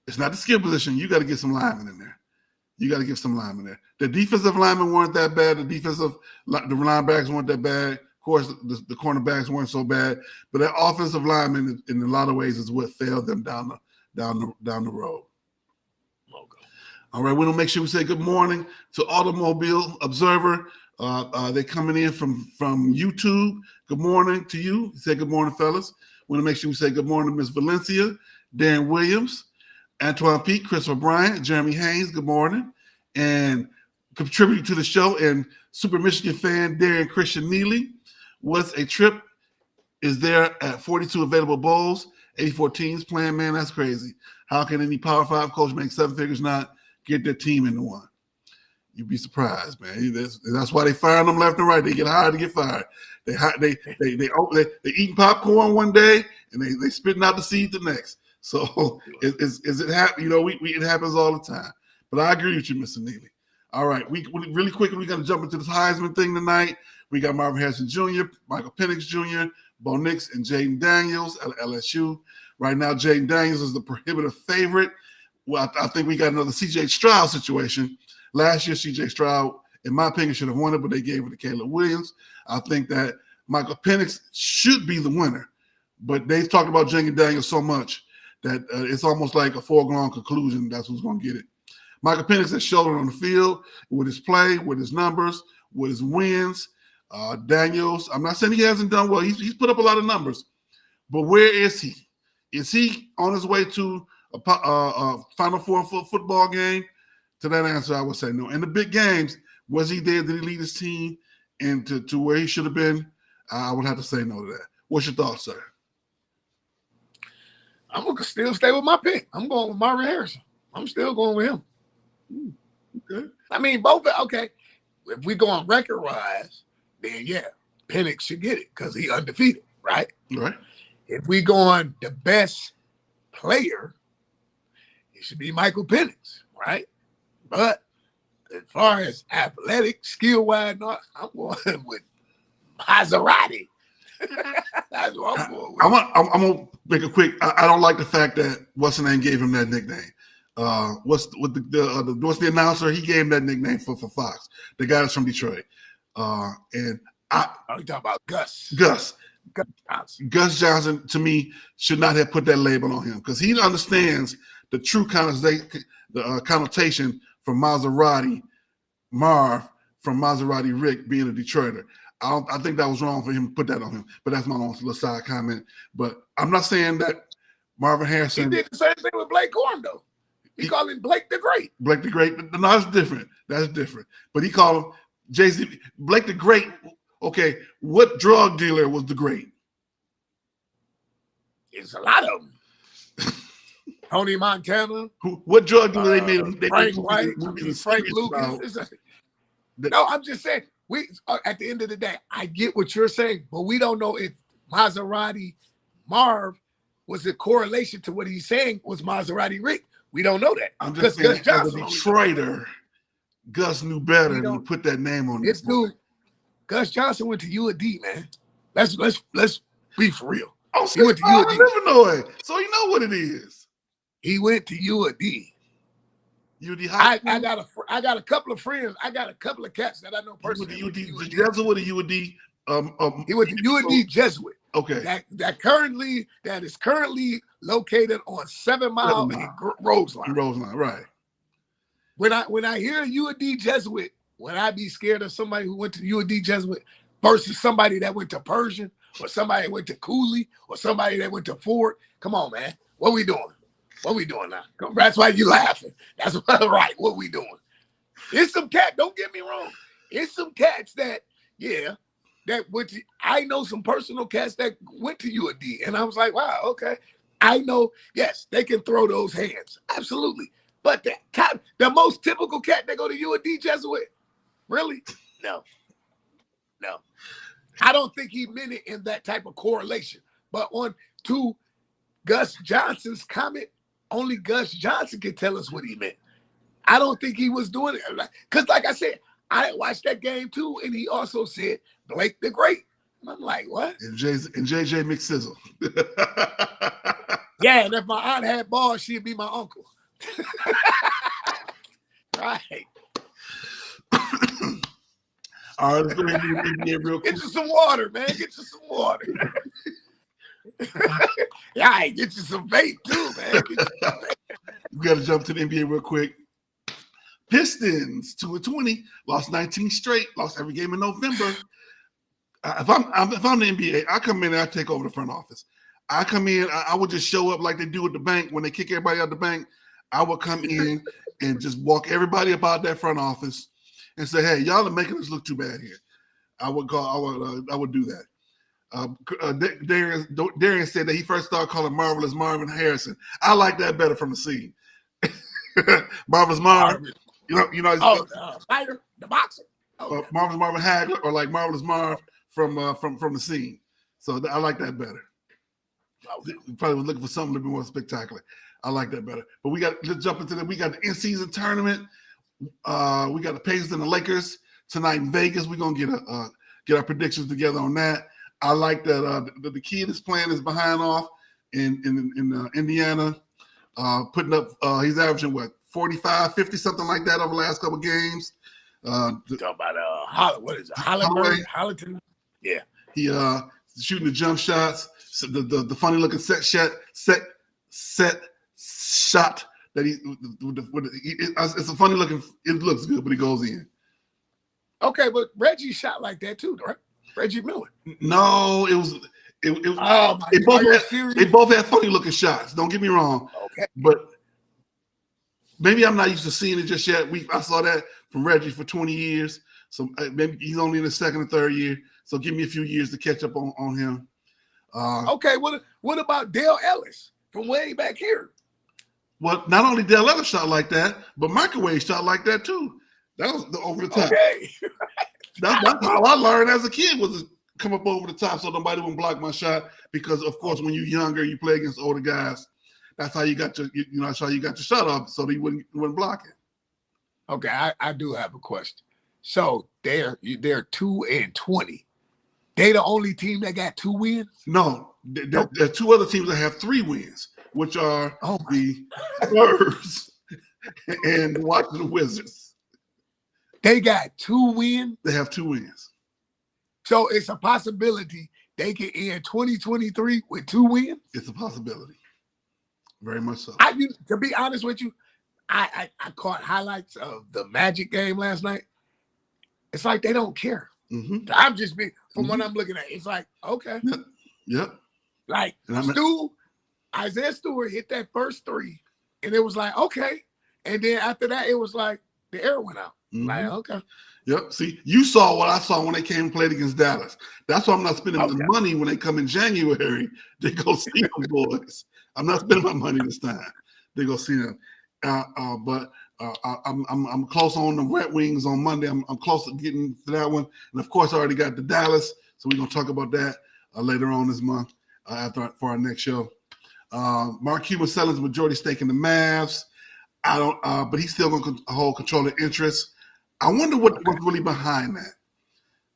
it's not the skill position, you got to get some linemen in there. You got to get some linemen there. The defensive linemen weren't that bad. The linebackers weren't that bad. Of course, the cornerbacks weren't so bad. But that offensive lineman, in a lot of ways, is what failed them down the road. All right, we're gonna make sure we say good morning to Automobile Observer. They're coming in from YouTube. Good morning to you. Say good morning, fellas. We want to make sure we say good morning to Miss Valencia, Darren Williams, Antoine Pete, Christopher Bryant, Jeremy Haynes. Good morning, and contributing to the show and Super Michigan fan Darren Christian Neely. What's a trip? Is there at 42 available bowls, 84 teams playing? Man, that's crazy. How can any Power 5 coach make 7 figures not get their team into one? You'd be surprised, man. That's why they fire them left and right. They get hired to get fired. They eating popcorn one day and they spitting out the seed the next. So is it happen? You know, it happens all the time. But I agree with you, Mr. Neely. All right, we really quickly we're gonna jump into this Heisman thing tonight. We got Marvin Harrison Jr., Michael Penix Jr., Bo Nix, and Jaden Daniels at LSU. Right now, Jaden Daniels is the prohibitive favorite. Well, I think we got another C.J. Stroud situation. Last year, C.J. Stroud, in my opinion, should have won it, but they gave it to Caleb Williams. I think that Michael Penix should be the winner, but they've talked about Jaden Daniels so much that it's almost like a foregone conclusion that's who's going to get it. Michael Penix has shown it on the field with his play, with his numbers, with his wins. Daniels, I'm not saying he hasn't done well. He's put up a lot of numbers, but where is he? Is he on his way to a Final Four football game? To that answer, I would say no. In the big games, was he there? Did he lead his team into to where he should have been? I would have to say no to that. What's your thoughts, sir? I'm going to still stay with my pick. I'm going with Marvin Harrison. I'm still going with him. Okay. I mean, both. Okay. If we go on record-wise, then, yeah, Penix should get it because he undefeated, right? Right. If we go on the best player, it should be Michael Penix, right? But as far as athletic, skill-wise, I'm going with Maserati. That's what I'm going with. I'm going to make a quick. I don't like the fact that what's the name gave him that nickname. What's the announcer? He gave him that nickname for Fox. The guy that's from Detroit. You talking about Gus. Gus Johnson, to me, should not have put that label on him because he understands the true connotation from Maserati Marv from Maserati Rick being a Detroiter. I think that was wrong for him to put that on him, but that's my own little side comment. But I'm not saying that Marvin Harrison. He did the same thing with Blake Corum, though. He called him Blake the Great. Blake the Great. No, that's different. That's different. But he called him Jay-Z. Blake the Great. Okay, what drug dealer was the Great? It's a lot of them. Tony Montana. What drug dealer they made him? Frank White. Frank Lucas. No, I'm just saying. We at the end of the day, I get what you're saying, but we don't know if Maserati Marv was a correlation to what he's saying was Maserati Rick. We don't know that. I'm just saying, as a Detroiter, Gus knew better than to put that name on this dude. Gus Johnson went to UAD, man. Let's be for real. Oh, he went to UAD. Illinois. So you know what it is. He went to UAD. UAD I got a couple of friends. I got a couple of cats that I know personally. He went to UAD. He went to UAD Jesuit. Okay. That is currently located on 7 Mile and Roseline. Roseline, right. When I hear UD Jesuit, would I be scared of somebody who went to UD Jesuit versus somebody that went to Persian or somebody that went to Cooley or somebody that went to Ford? Come on, man. What we doing? What we doing now? That's why you laughing. That's right. What we doing? It's some cat. Don't get me wrong. It's some cats that went to. I know some personal cats that went to UD, and I was like, wow, okay. I know. Yes, they can throw those hands, absolutely. But the most typical cat that go to UD Jesuit, really? No. I don't think he meant it in that type of correlation. But to Gus Johnson's comment, only Gus Johnson can tell us what he meant. I don't think he was doing it. Because like I said, I watched that game too, and he also said Blake the Great. And I'm like, what? And JJ McSizzle. Yeah, and if my aunt had balls, she'd be my uncle. Right. All right, let's go ahead and NBA real quick. Get you some water, man. Get you some water. Yeah, I get you some vape too, man. We got to jump to the NBA real quick. Pistons 2-20, lost 19 straight, lost every game in November. If I'm the NBA, I come in and I take over the front office. I come in, I would just show up like they do at the bank when they kick everybody out of the bank. I would come in and just walk everybody about that front office and say, "Hey, y'all are making us look too bad here." I would do that. Darian said that he first started calling Marvelous Marvin Harrison. I like that better from the scene. Marvelous Marvin. You know. Spider, the boxer. Marvelous Marvin Hagler, or like Marvelous Marv from the scene. So I like that better. Probably was looking for something a little bit more spectacular. I like that better. But let's jump into that. We got the in-season tournament. We got the Pacers and the Lakers tonight in Vegas. We're gonna get our predictions together on that. I like that the kid is playing his behind off in Indiana, putting up. He's averaging what 45, 50, something like that over the last couple games. Talk about what is it? Hollerton. Yeah. He shooting the jump shots. So the funny looking set shot that it's a funny looking. It looks good, but it goes in. Okay, but Reggie shot like that too, right? Reggie Miller. No, it was. Oh my God, they both had funny looking shots. Don't get me wrong. Okay, but maybe I'm not used to seeing it just yet. I saw that from Reggie for 20 years, so maybe he's only in his second or third year. So give me a few years to catch up on him. Okay, what about Dale Ellis from way back here? Well, not only Dale Ellis shot like that, but Microwave shot like that too. That was over the top. Okay. That's how I learned as a kid, was to come up over the top so nobody wouldn't block my shot. Because of course, when you're younger, you play against older guys. That's how you got that's how you got your shot up, so they wouldn't block it. Okay, I do have a question. So they're 2-20. They the only team that got 2 wins? No, there are 2 other teams that have 3 wins, which are the Spurs and the Washington Wizards. They got 2 wins? They have 2 wins. So it's a possibility they can end 2023 with 2 wins? It's a possibility. Very much so. To be honest with you, I caught highlights of the Magic game last night. It's like they don't care. Mm-hmm. I'm just being, from what I'm looking at, it's like, okay. Yep. Like Isaiah Stewart hit that first 3, and it was like, okay. And then after that, it was like the air went out. Mm-hmm. Like, okay. Yep. See, you saw what I saw when they came and played against Dallas. That's why I'm not spending the money when they come in January to go see them boys. I'm not spending my money this time. They go see them. But I'm close on the Red Wings on Monday. I'm close to getting to that one. And of course, I already got the Dallas. So we're going to talk about that later on this month for our next show. Mark Cuban selling his majority stake in the Mavs. But he's still going to hold control of interest. I wonder what's really behind that.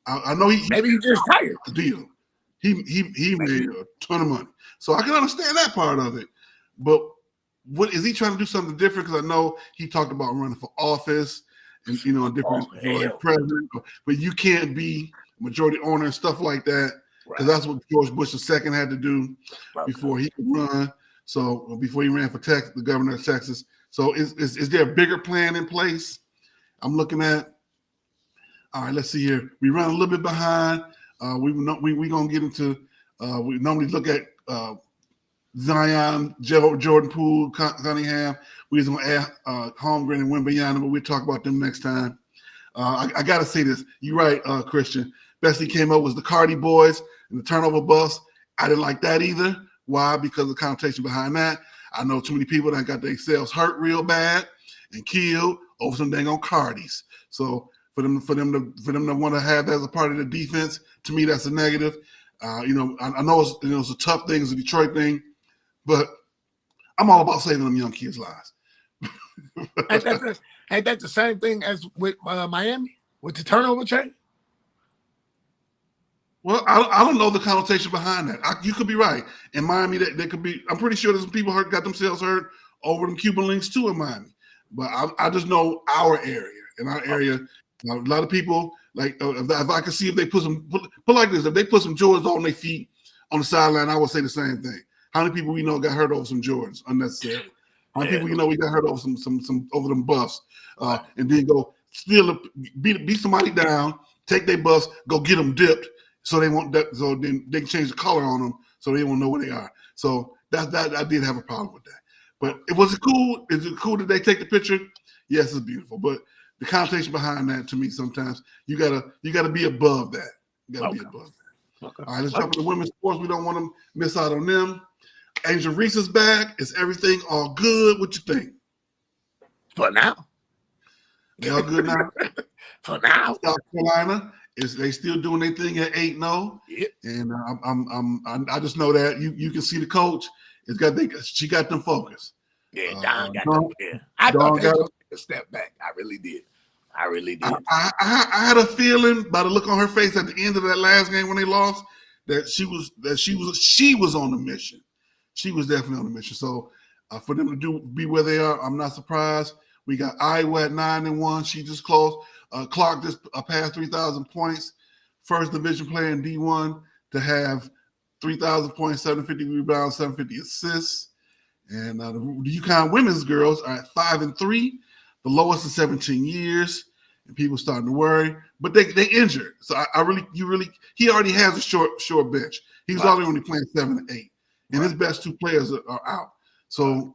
I know maybe he's just tired. Deal. He made a ton of money, so I can understand that part of it. But what is he trying to do something different? Because I know he talked about running for office and a different president. But you can't be majority owner and stuff like that, because that's what George Bush II had to do before he could run. So before he ran for the governor of Texas. So is there a bigger plan in place? I'm looking at. All right, let's see here. We run a little bit behind. We gonna get into. We normally look at Zion, Jordan Poole, Cunningham. We're just gonna add Holmgren and Wembanyama, but we'll talk about them next time. I gotta say this. You're right, Christian. Best he came up was the Cardi boys and the turnover bus. I didn't like that either. Why? Because of the connotation behind that. I know too many people that got themselves hurt real bad and killed over some dang on Cardis. So for them to want to have that as a part of the defense, to me that's a negative. I know it's a tough thing, it's a Detroit thing, but I'm all about saving them young kids' lives. Ain't that the same thing as with Miami with the turnover chain? Well, I don't know the connotation behind that. You could be right. In Miami, they could be. I'm pretty sure there's some people got themselves hurt over them Cuban links too in Miami. But I just know our area. In our area, a lot of people like if I could see if they put like this, if they put some Jordans on their feet on the sideline, I would say the same thing. How many people we know got hurt over some Jordans unnecessarily? How many people we got hurt over some over them buffs, and then go steal beat somebody down, take their bus, go get them dipped. So they want that. So then they can change the color on them, so they won't know where they are. So that I did have a problem with that. But was it cool? Is it cool that they take the picture? Yes, it's beautiful. But the connotation behind that, to me, sometimes you gotta be above that. You gotta be above that. Okay. All right, let's jump into women's sports. We don't want to miss out on them. Angel Reese is back. Is everything all good? What you think? For now. They all good now? For now. South Carolina. They still doing their thing at 8-0, yep. And I just know that you can see the coach. She got them focused. Yeah, Don got them. Yeah, I thought they took a step back. I really did. I had a feeling by the look on her face at the end of that last game when they lost that she was on the mission. She was definitely on the mission. So for them to be where they are, I'm not surprised. We got Iowa at 9-1. She just closed. Clark just passed 3,000 points. First division player in D1 to have 3,000 points, 750 rebounds, 750 assists. And the UConn women's girls are at 5-3, the lowest in 17 years. And people starting to worry, but they injured. So he already has a short bench. He's already only playing 7 and 8, and his best two players are out. So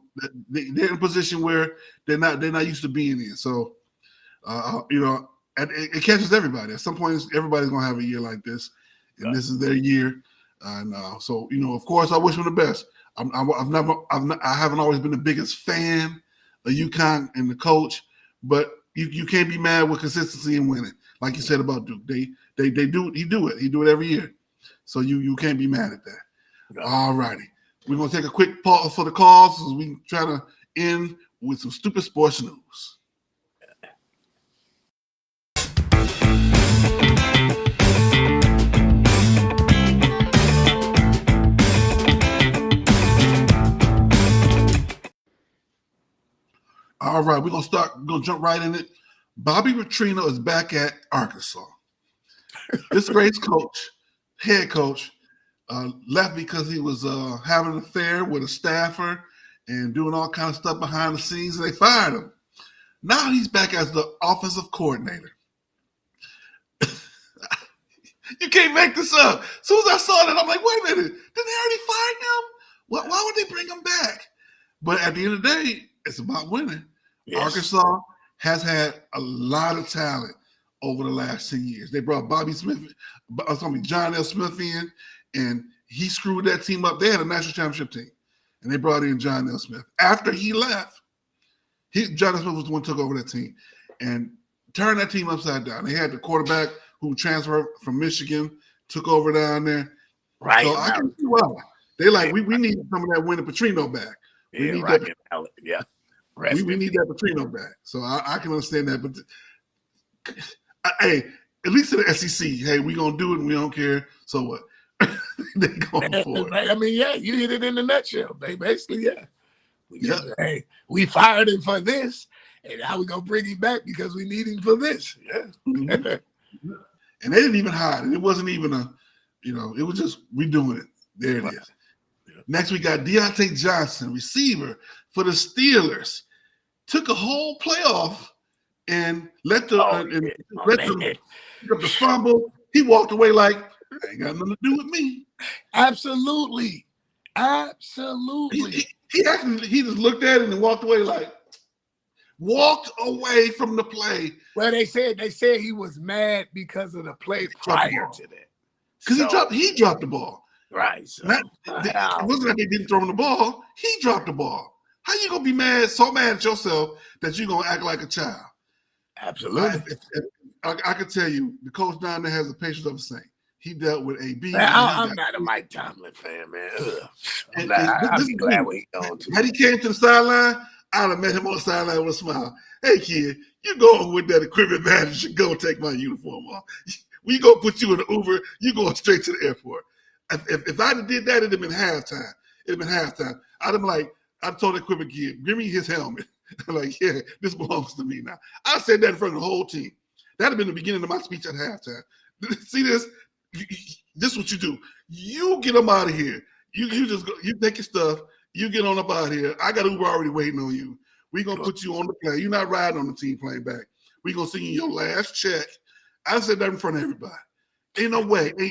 they're in a position where they're not used to being in. So. It catches everybody. At some point, everybody's gonna have a year like this, and this is their year. And so, of course, I wish them the best. I haven't always been the biggest fan of UConn and the coach, but you can't be mad with consistency and winning, like you said about Duke. He do it every year. So you can't be mad at that. No. All righty, we're gonna take a quick pause for the calls as we try to end with some stupid sports news. All right, we're gonna jump right in it. Bobby Petrino is back at Arkansas. This great head coach, left because he was having an affair with a staffer and doing all kinds of stuff behind the scenes, and they fired him. Now he's back as the offensive coordinator. You can't make this up. As soon as I saw that, I'm like, wait a minute, didn't they already fire him? Why would they bring him back? But at the end of the day, it's about winning. Yes. Arkansas has had a lot of talent over the last 10 years. They brought John L. Smith in, and he screwed that team up. They had a national championship team, and they brought in John L. Smith. After he left, John L. Smith was the one who took over that team and turned that team upside down. They had the quarterback who transferred from Michigan, took over down there. Right. So I can see why. They we need some of that winning Petrino back. We need that. Yeah. We need that Petrino back. So I can understand that. But hey, at least in the SEC, hey, we're going to do it and we don't care. So what? They going for it. I mean, yeah, you hit it in a nutshell. Basically, yeah. Hey, we fired him for this, and now we're going to bring him back because we need him for this. Yeah. Mm-hmm. And they didn't even hide it. It wasn't even it was just, we doing it. There it is. Yeah. Next, we got Deontay Johnson, receiver for the Steelers. Took a whole playoff and let them pick up the fumble. He walked away like, ain't got nothing to do with me. Absolutely. He just looked at it and walked away from the play. Well, they said he was mad because of the play prior to that. Because he dropped the ball. Right. So, it wasn't like they didn't throw him the ball. He dropped the ball. How you gonna be so mad at yourself that you're gonna act like a child? Absolutely. I can tell you, the coach down there has the patience of a saint. He dealt with AB. Man, I'm not a Mike Tomlin fan, man. I'll be glad when he going to. Had he came to the sideline, I'd have met him on the sideline with a smile. Hey, kid, you going with that equipment manager? Go take my uniform off. We gonna put you in the Uber. You going straight to the airport. If I'd have did that, it'd have been halftime. I'd have been like, I told the equipment kid, give me his helmet. I'm like, yeah, this belongs to me now. I said that in front of the whole team. That'd have been the beginning of my speech at halftime. See this? This is what you do. You get them out of here. You just go. You take your stuff. You get on up out of here. I got Uber already waiting on you. We gonna put you on the plane. You're not riding on the team plane back. We gonna send you your last check. I said that in front of everybody. Ain't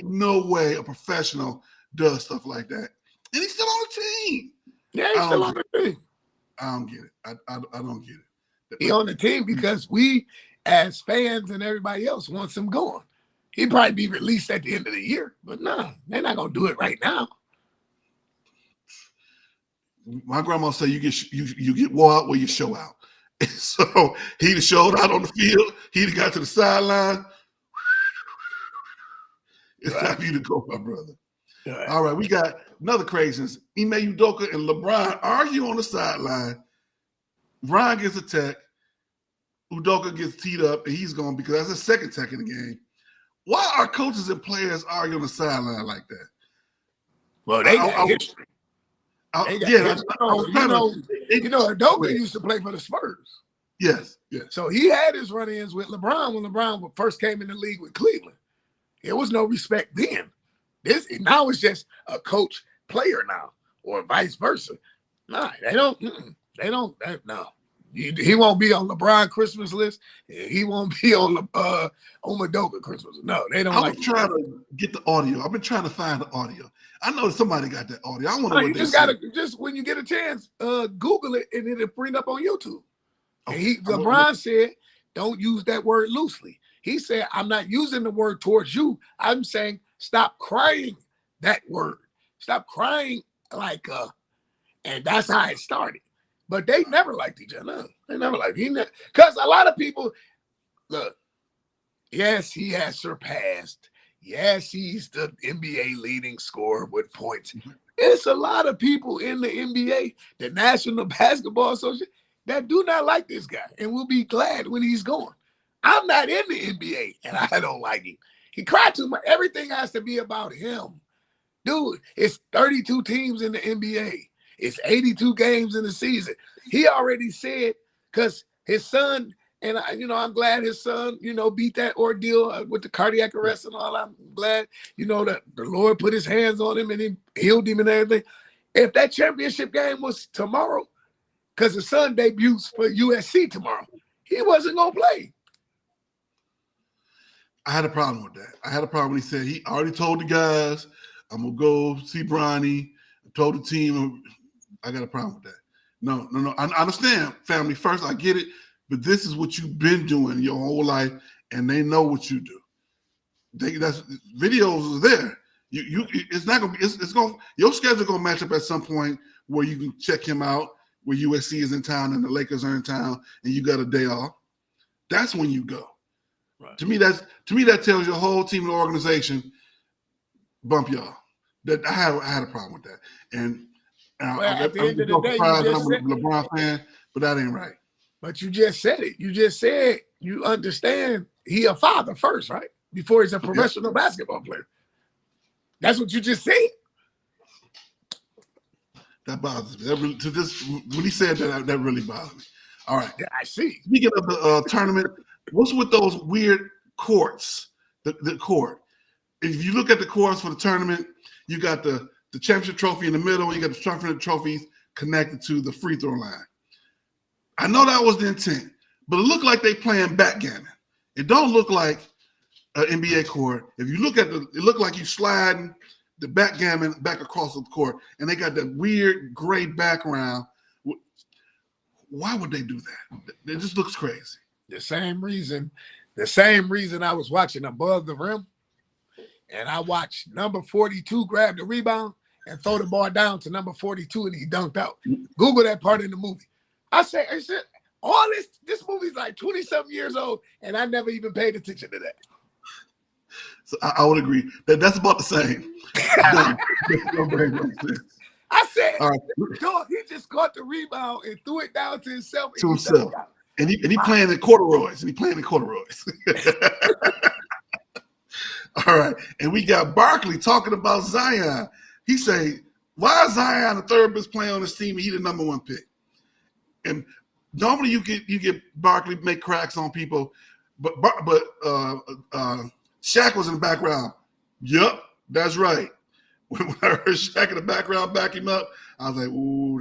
no way a professional does stuff like that. And he's still on the team. Yeah, he's still on the team. I don't get it. I don't get it. He on the team because we, as fans and everybody else, wants him going. He'd probably be released at the end of the year, but no, they're not gonna do it right now. My grandma said you get wore out where you show out. So he'd showed out on the field. He'd got to the sideline. It's time for you to go, my brother. Right. All right, we got another craziness. Ime Udoka and LeBron argue on the sideline. Bron gets attacked. Udoka gets teed up, and he's gone because that's his second tech in the game. Why are coaches and players arguing on the sideline like that? Well, they got history. Udoka used to play for the Spurs. Yes. So he had his run-ins with LeBron when LeBron first came in the league with Cleveland. There was no respect then. Now it's just a coach player now, or vice versa. No, they don't. No. He won't be on LeBron Christmas list. He won't be on Udoka Christmas. No, they don't. I'm trying to get the audio. I've been trying to find the audio. I know somebody got that audio. I want to. You just gotta when you get a chance, Google it and it'll bring up on YouTube. Okay. And LeBron said, "Don't use that word loosely." He said, "I'm not using the word towards you. I'm saying stop crying that word. Stop crying like and that's how it started." But they never liked each other. They never liked because a lot of people look. Yes, he has surpassed. Yes, he's the NBA leading scorer with points. It's a lot of people in the NBA, the National Basketball Association, that do not like this guy and will be glad when he's gone. I'm not in the NBA, and I don't like him. He cried too much. Everything has to be about him. Dude, it's 32 teams in the NBA. It's 82 games in the season. He already said, because his son, and I'm glad his son, beat that ordeal with the cardiac arrest and all. I'm glad, that the Lord put his hands on him and he healed him and everything. If that championship game was tomorrow, because his son debuts for USC tomorrow, he wasn't going to play. I had a problem with that. I had a problem when he said he already told the guys, I'm going to go see Bronny. I told the team, I got a problem with that. No. I understand family first. I get it. But this is what you've been doing your whole life, and they know what you do. That's videos are there. It's not gonna be. It's gonna. Your schedule gonna match up at some point where you can check him out, where USC is in town and the Lakers are in town, and you got a day off. That's when you go. Right. To me, that tells your whole team and organization, bump y'all. That I had a problem with that, and at the end of the day, I'm a LeBron fan, but that ain't right. But you just said it. You just said you understand he a father first, right? Before he's a professional basketball player. That's what you just said. That bothers me. When he said that really bothers me. All right. Yeah, I see. Speaking of the tournament, what's with those weird courts? The court. If you look at the courts for the tournament, you got the the championship trophy in the middle. You got the championship trophies connected to the free throw line. I know that was the intent, but it looked like they playing backgammon. It don't look like an NBA court. If you look at it looked like you sliding the backgammon back across the court, and they got that weird gray background. Why would they do that? It just looks crazy. The same reason I was watching Above the Rim, and I watched number 42 grab the rebound and throw the ball down to number 42, and he dunked out. Google that part in the movie. I said, all this movie's like 20-something years old, and I never even paid attention to that. So I would agree that's about the same. I said, all right. Dog, he just caught the rebound and threw it down to himself. And he playing in corduroys. All right. And we got Barkley talking about Zion. He say, why is Zion the third best player on this team and he the number one pick? And normally you get Barkley make cracks on people, but Shaq was in the background. Yep, that's right. When I heard Shaq in the background back him up, I was like, ooh,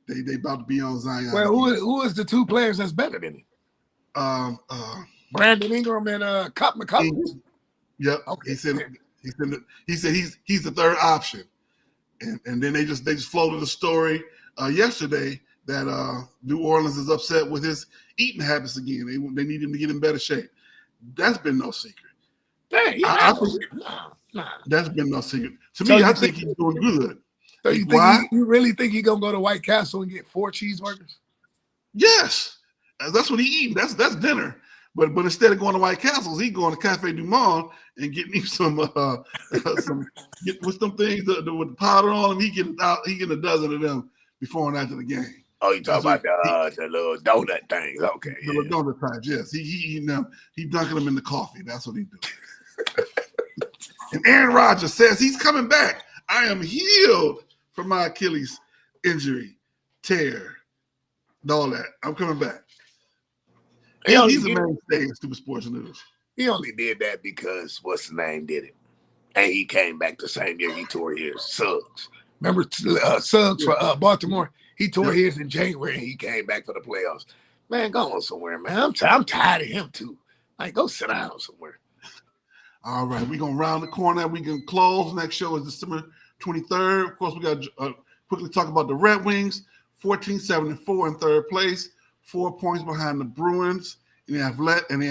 they about to be on Zion. Well, who is the two players that's better than him? Brandon Ingram and Cup McCollum. Yep. Okay. He said he's the third option. And then they just floated a story yesterday that New Orleans is upset with his eating habits again. They need him to get in better shape. That's been no secret. Hey, nah. That's been no secret. To me, I think he's doing good. So you really think he's gonna go to White Castle and get 4 cheeseburgers? Yes. That's what he eating. That's dinner. But instead of going to White Castles, he's going to Cafe Du Monde and getting him some with some things with the powder on them. He getting a dozen of them before and after the game. Oh, you talking about the little donut things? Okay, the little donut types. Yes, he eating them. He dunking them in the coffee. That's what he do. And Aaron Rodgers says he's coming back. I am healed from my Achilles injury, tear, and all that. I'm coming back. He's a mainstay in Stupid Sports News. He only did that because what's the name did it, and he came back the same year he tore his. Suggs. Remember Suggs for Baltimore? He tore his in January, and he came back for the playoffs. Man, go on somewhere, man. I'm tired of him too. Like, go sit down somewhere. All right, we're going to round the corner. We can close. Next show is December 23rd. Of course, we got to quickly talk about the Red Wings, 14-7-4 in third place, 4 points behind the Bruins in the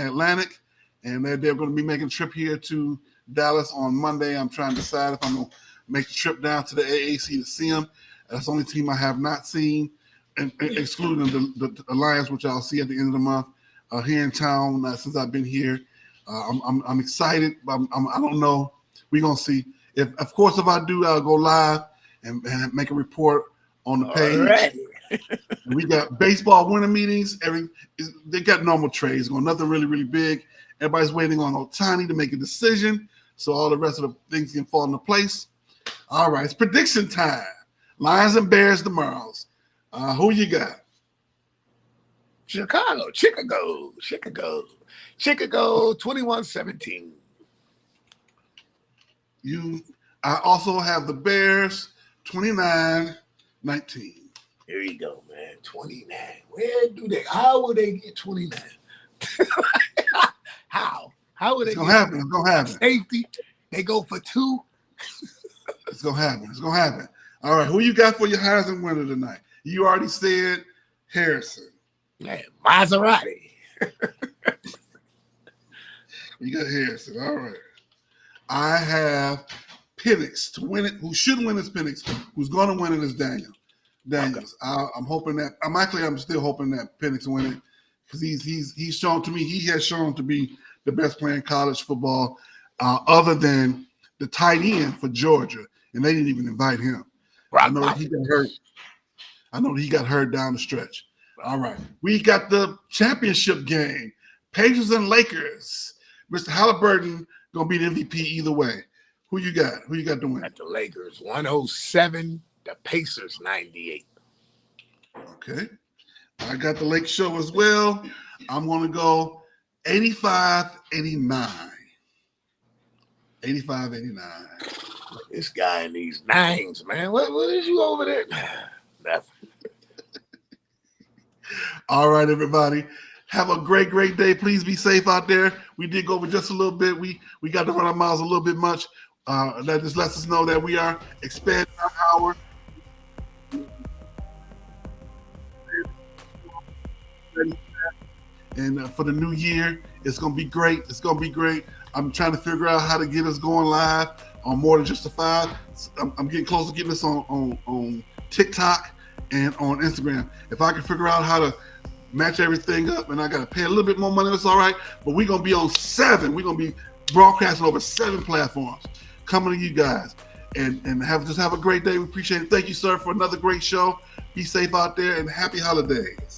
Atlantic. And they're going to be making a trip here to Dallas on Monday. I'm trying to decide if I'm going to make the trip down to the AAC to see them. That's the only team I have not seen, and excluding the Lions, which I'll see at the end of the month here in town since I've been here. I'm excited. I don't know. We're gonna see. If I do, I'll go live and make a report on the page. Right. We got baseball winter meetings. They got normal trades going. Nothing really, really big. Everybody's waiting on Ohtani to make a decision, so all the rest of the things can fall into place. All right, it's prediction time. Lions and Bears tomorrow. Who you got? Chicago, 21-17. I also have the Bears, 29-19. Here you go, man. 29. How will they get 29? How? How would they? It's gonna happen. It's gonna happen. Safety. They go for 2. It's gonna happen. It's gonna happen. All right. Who you got for your Heisman winner tonight? You already said Harrison. Man, Maserati. You got Harrison. All right. I have Penix to win it. Who should win is Penix. Who's going to win it is Daniels. Okay. I'm hoping that. I'm still hoping that Penix win it because he's shown to me. He has shown to be the best player in college football, other than the tight end for Georgia, and they didn't even invite him. I know he got hurt. I know he got hurt down the stretch. All right. We got the championship game. Pacers and Lakers. Mr. Halliburton going to be the MVP either way. Who you got? Who you got to win? At the Lakers, 107. The Pacers, 98. Okay. I got the Lake Show as well. I'm going to go 85-89. 85-89. This guy in these nines, man. What is you over there? Nothing. All right, everybody. Have a great day. Please be safe out there. We did go over just a little bit. We got to run our miles a little bit much. That just lets us know that we are expanding our hour. And for the new year, it's going to be great. It's going to be great. I'm trying to figure out how to get us going live on More Than Just a Five. I'm getting close to getting this on TikTok and on Instagram. If I can figure out how to match everything up, and I got to pay a little bit more money, that's all right. But we're going to be on 7. We're going to be broadcasting over 7 platforms coming to you guys. And have a great day. We appreciate it. Thank you, sir, for another great show. Be safe out there and happy holidays.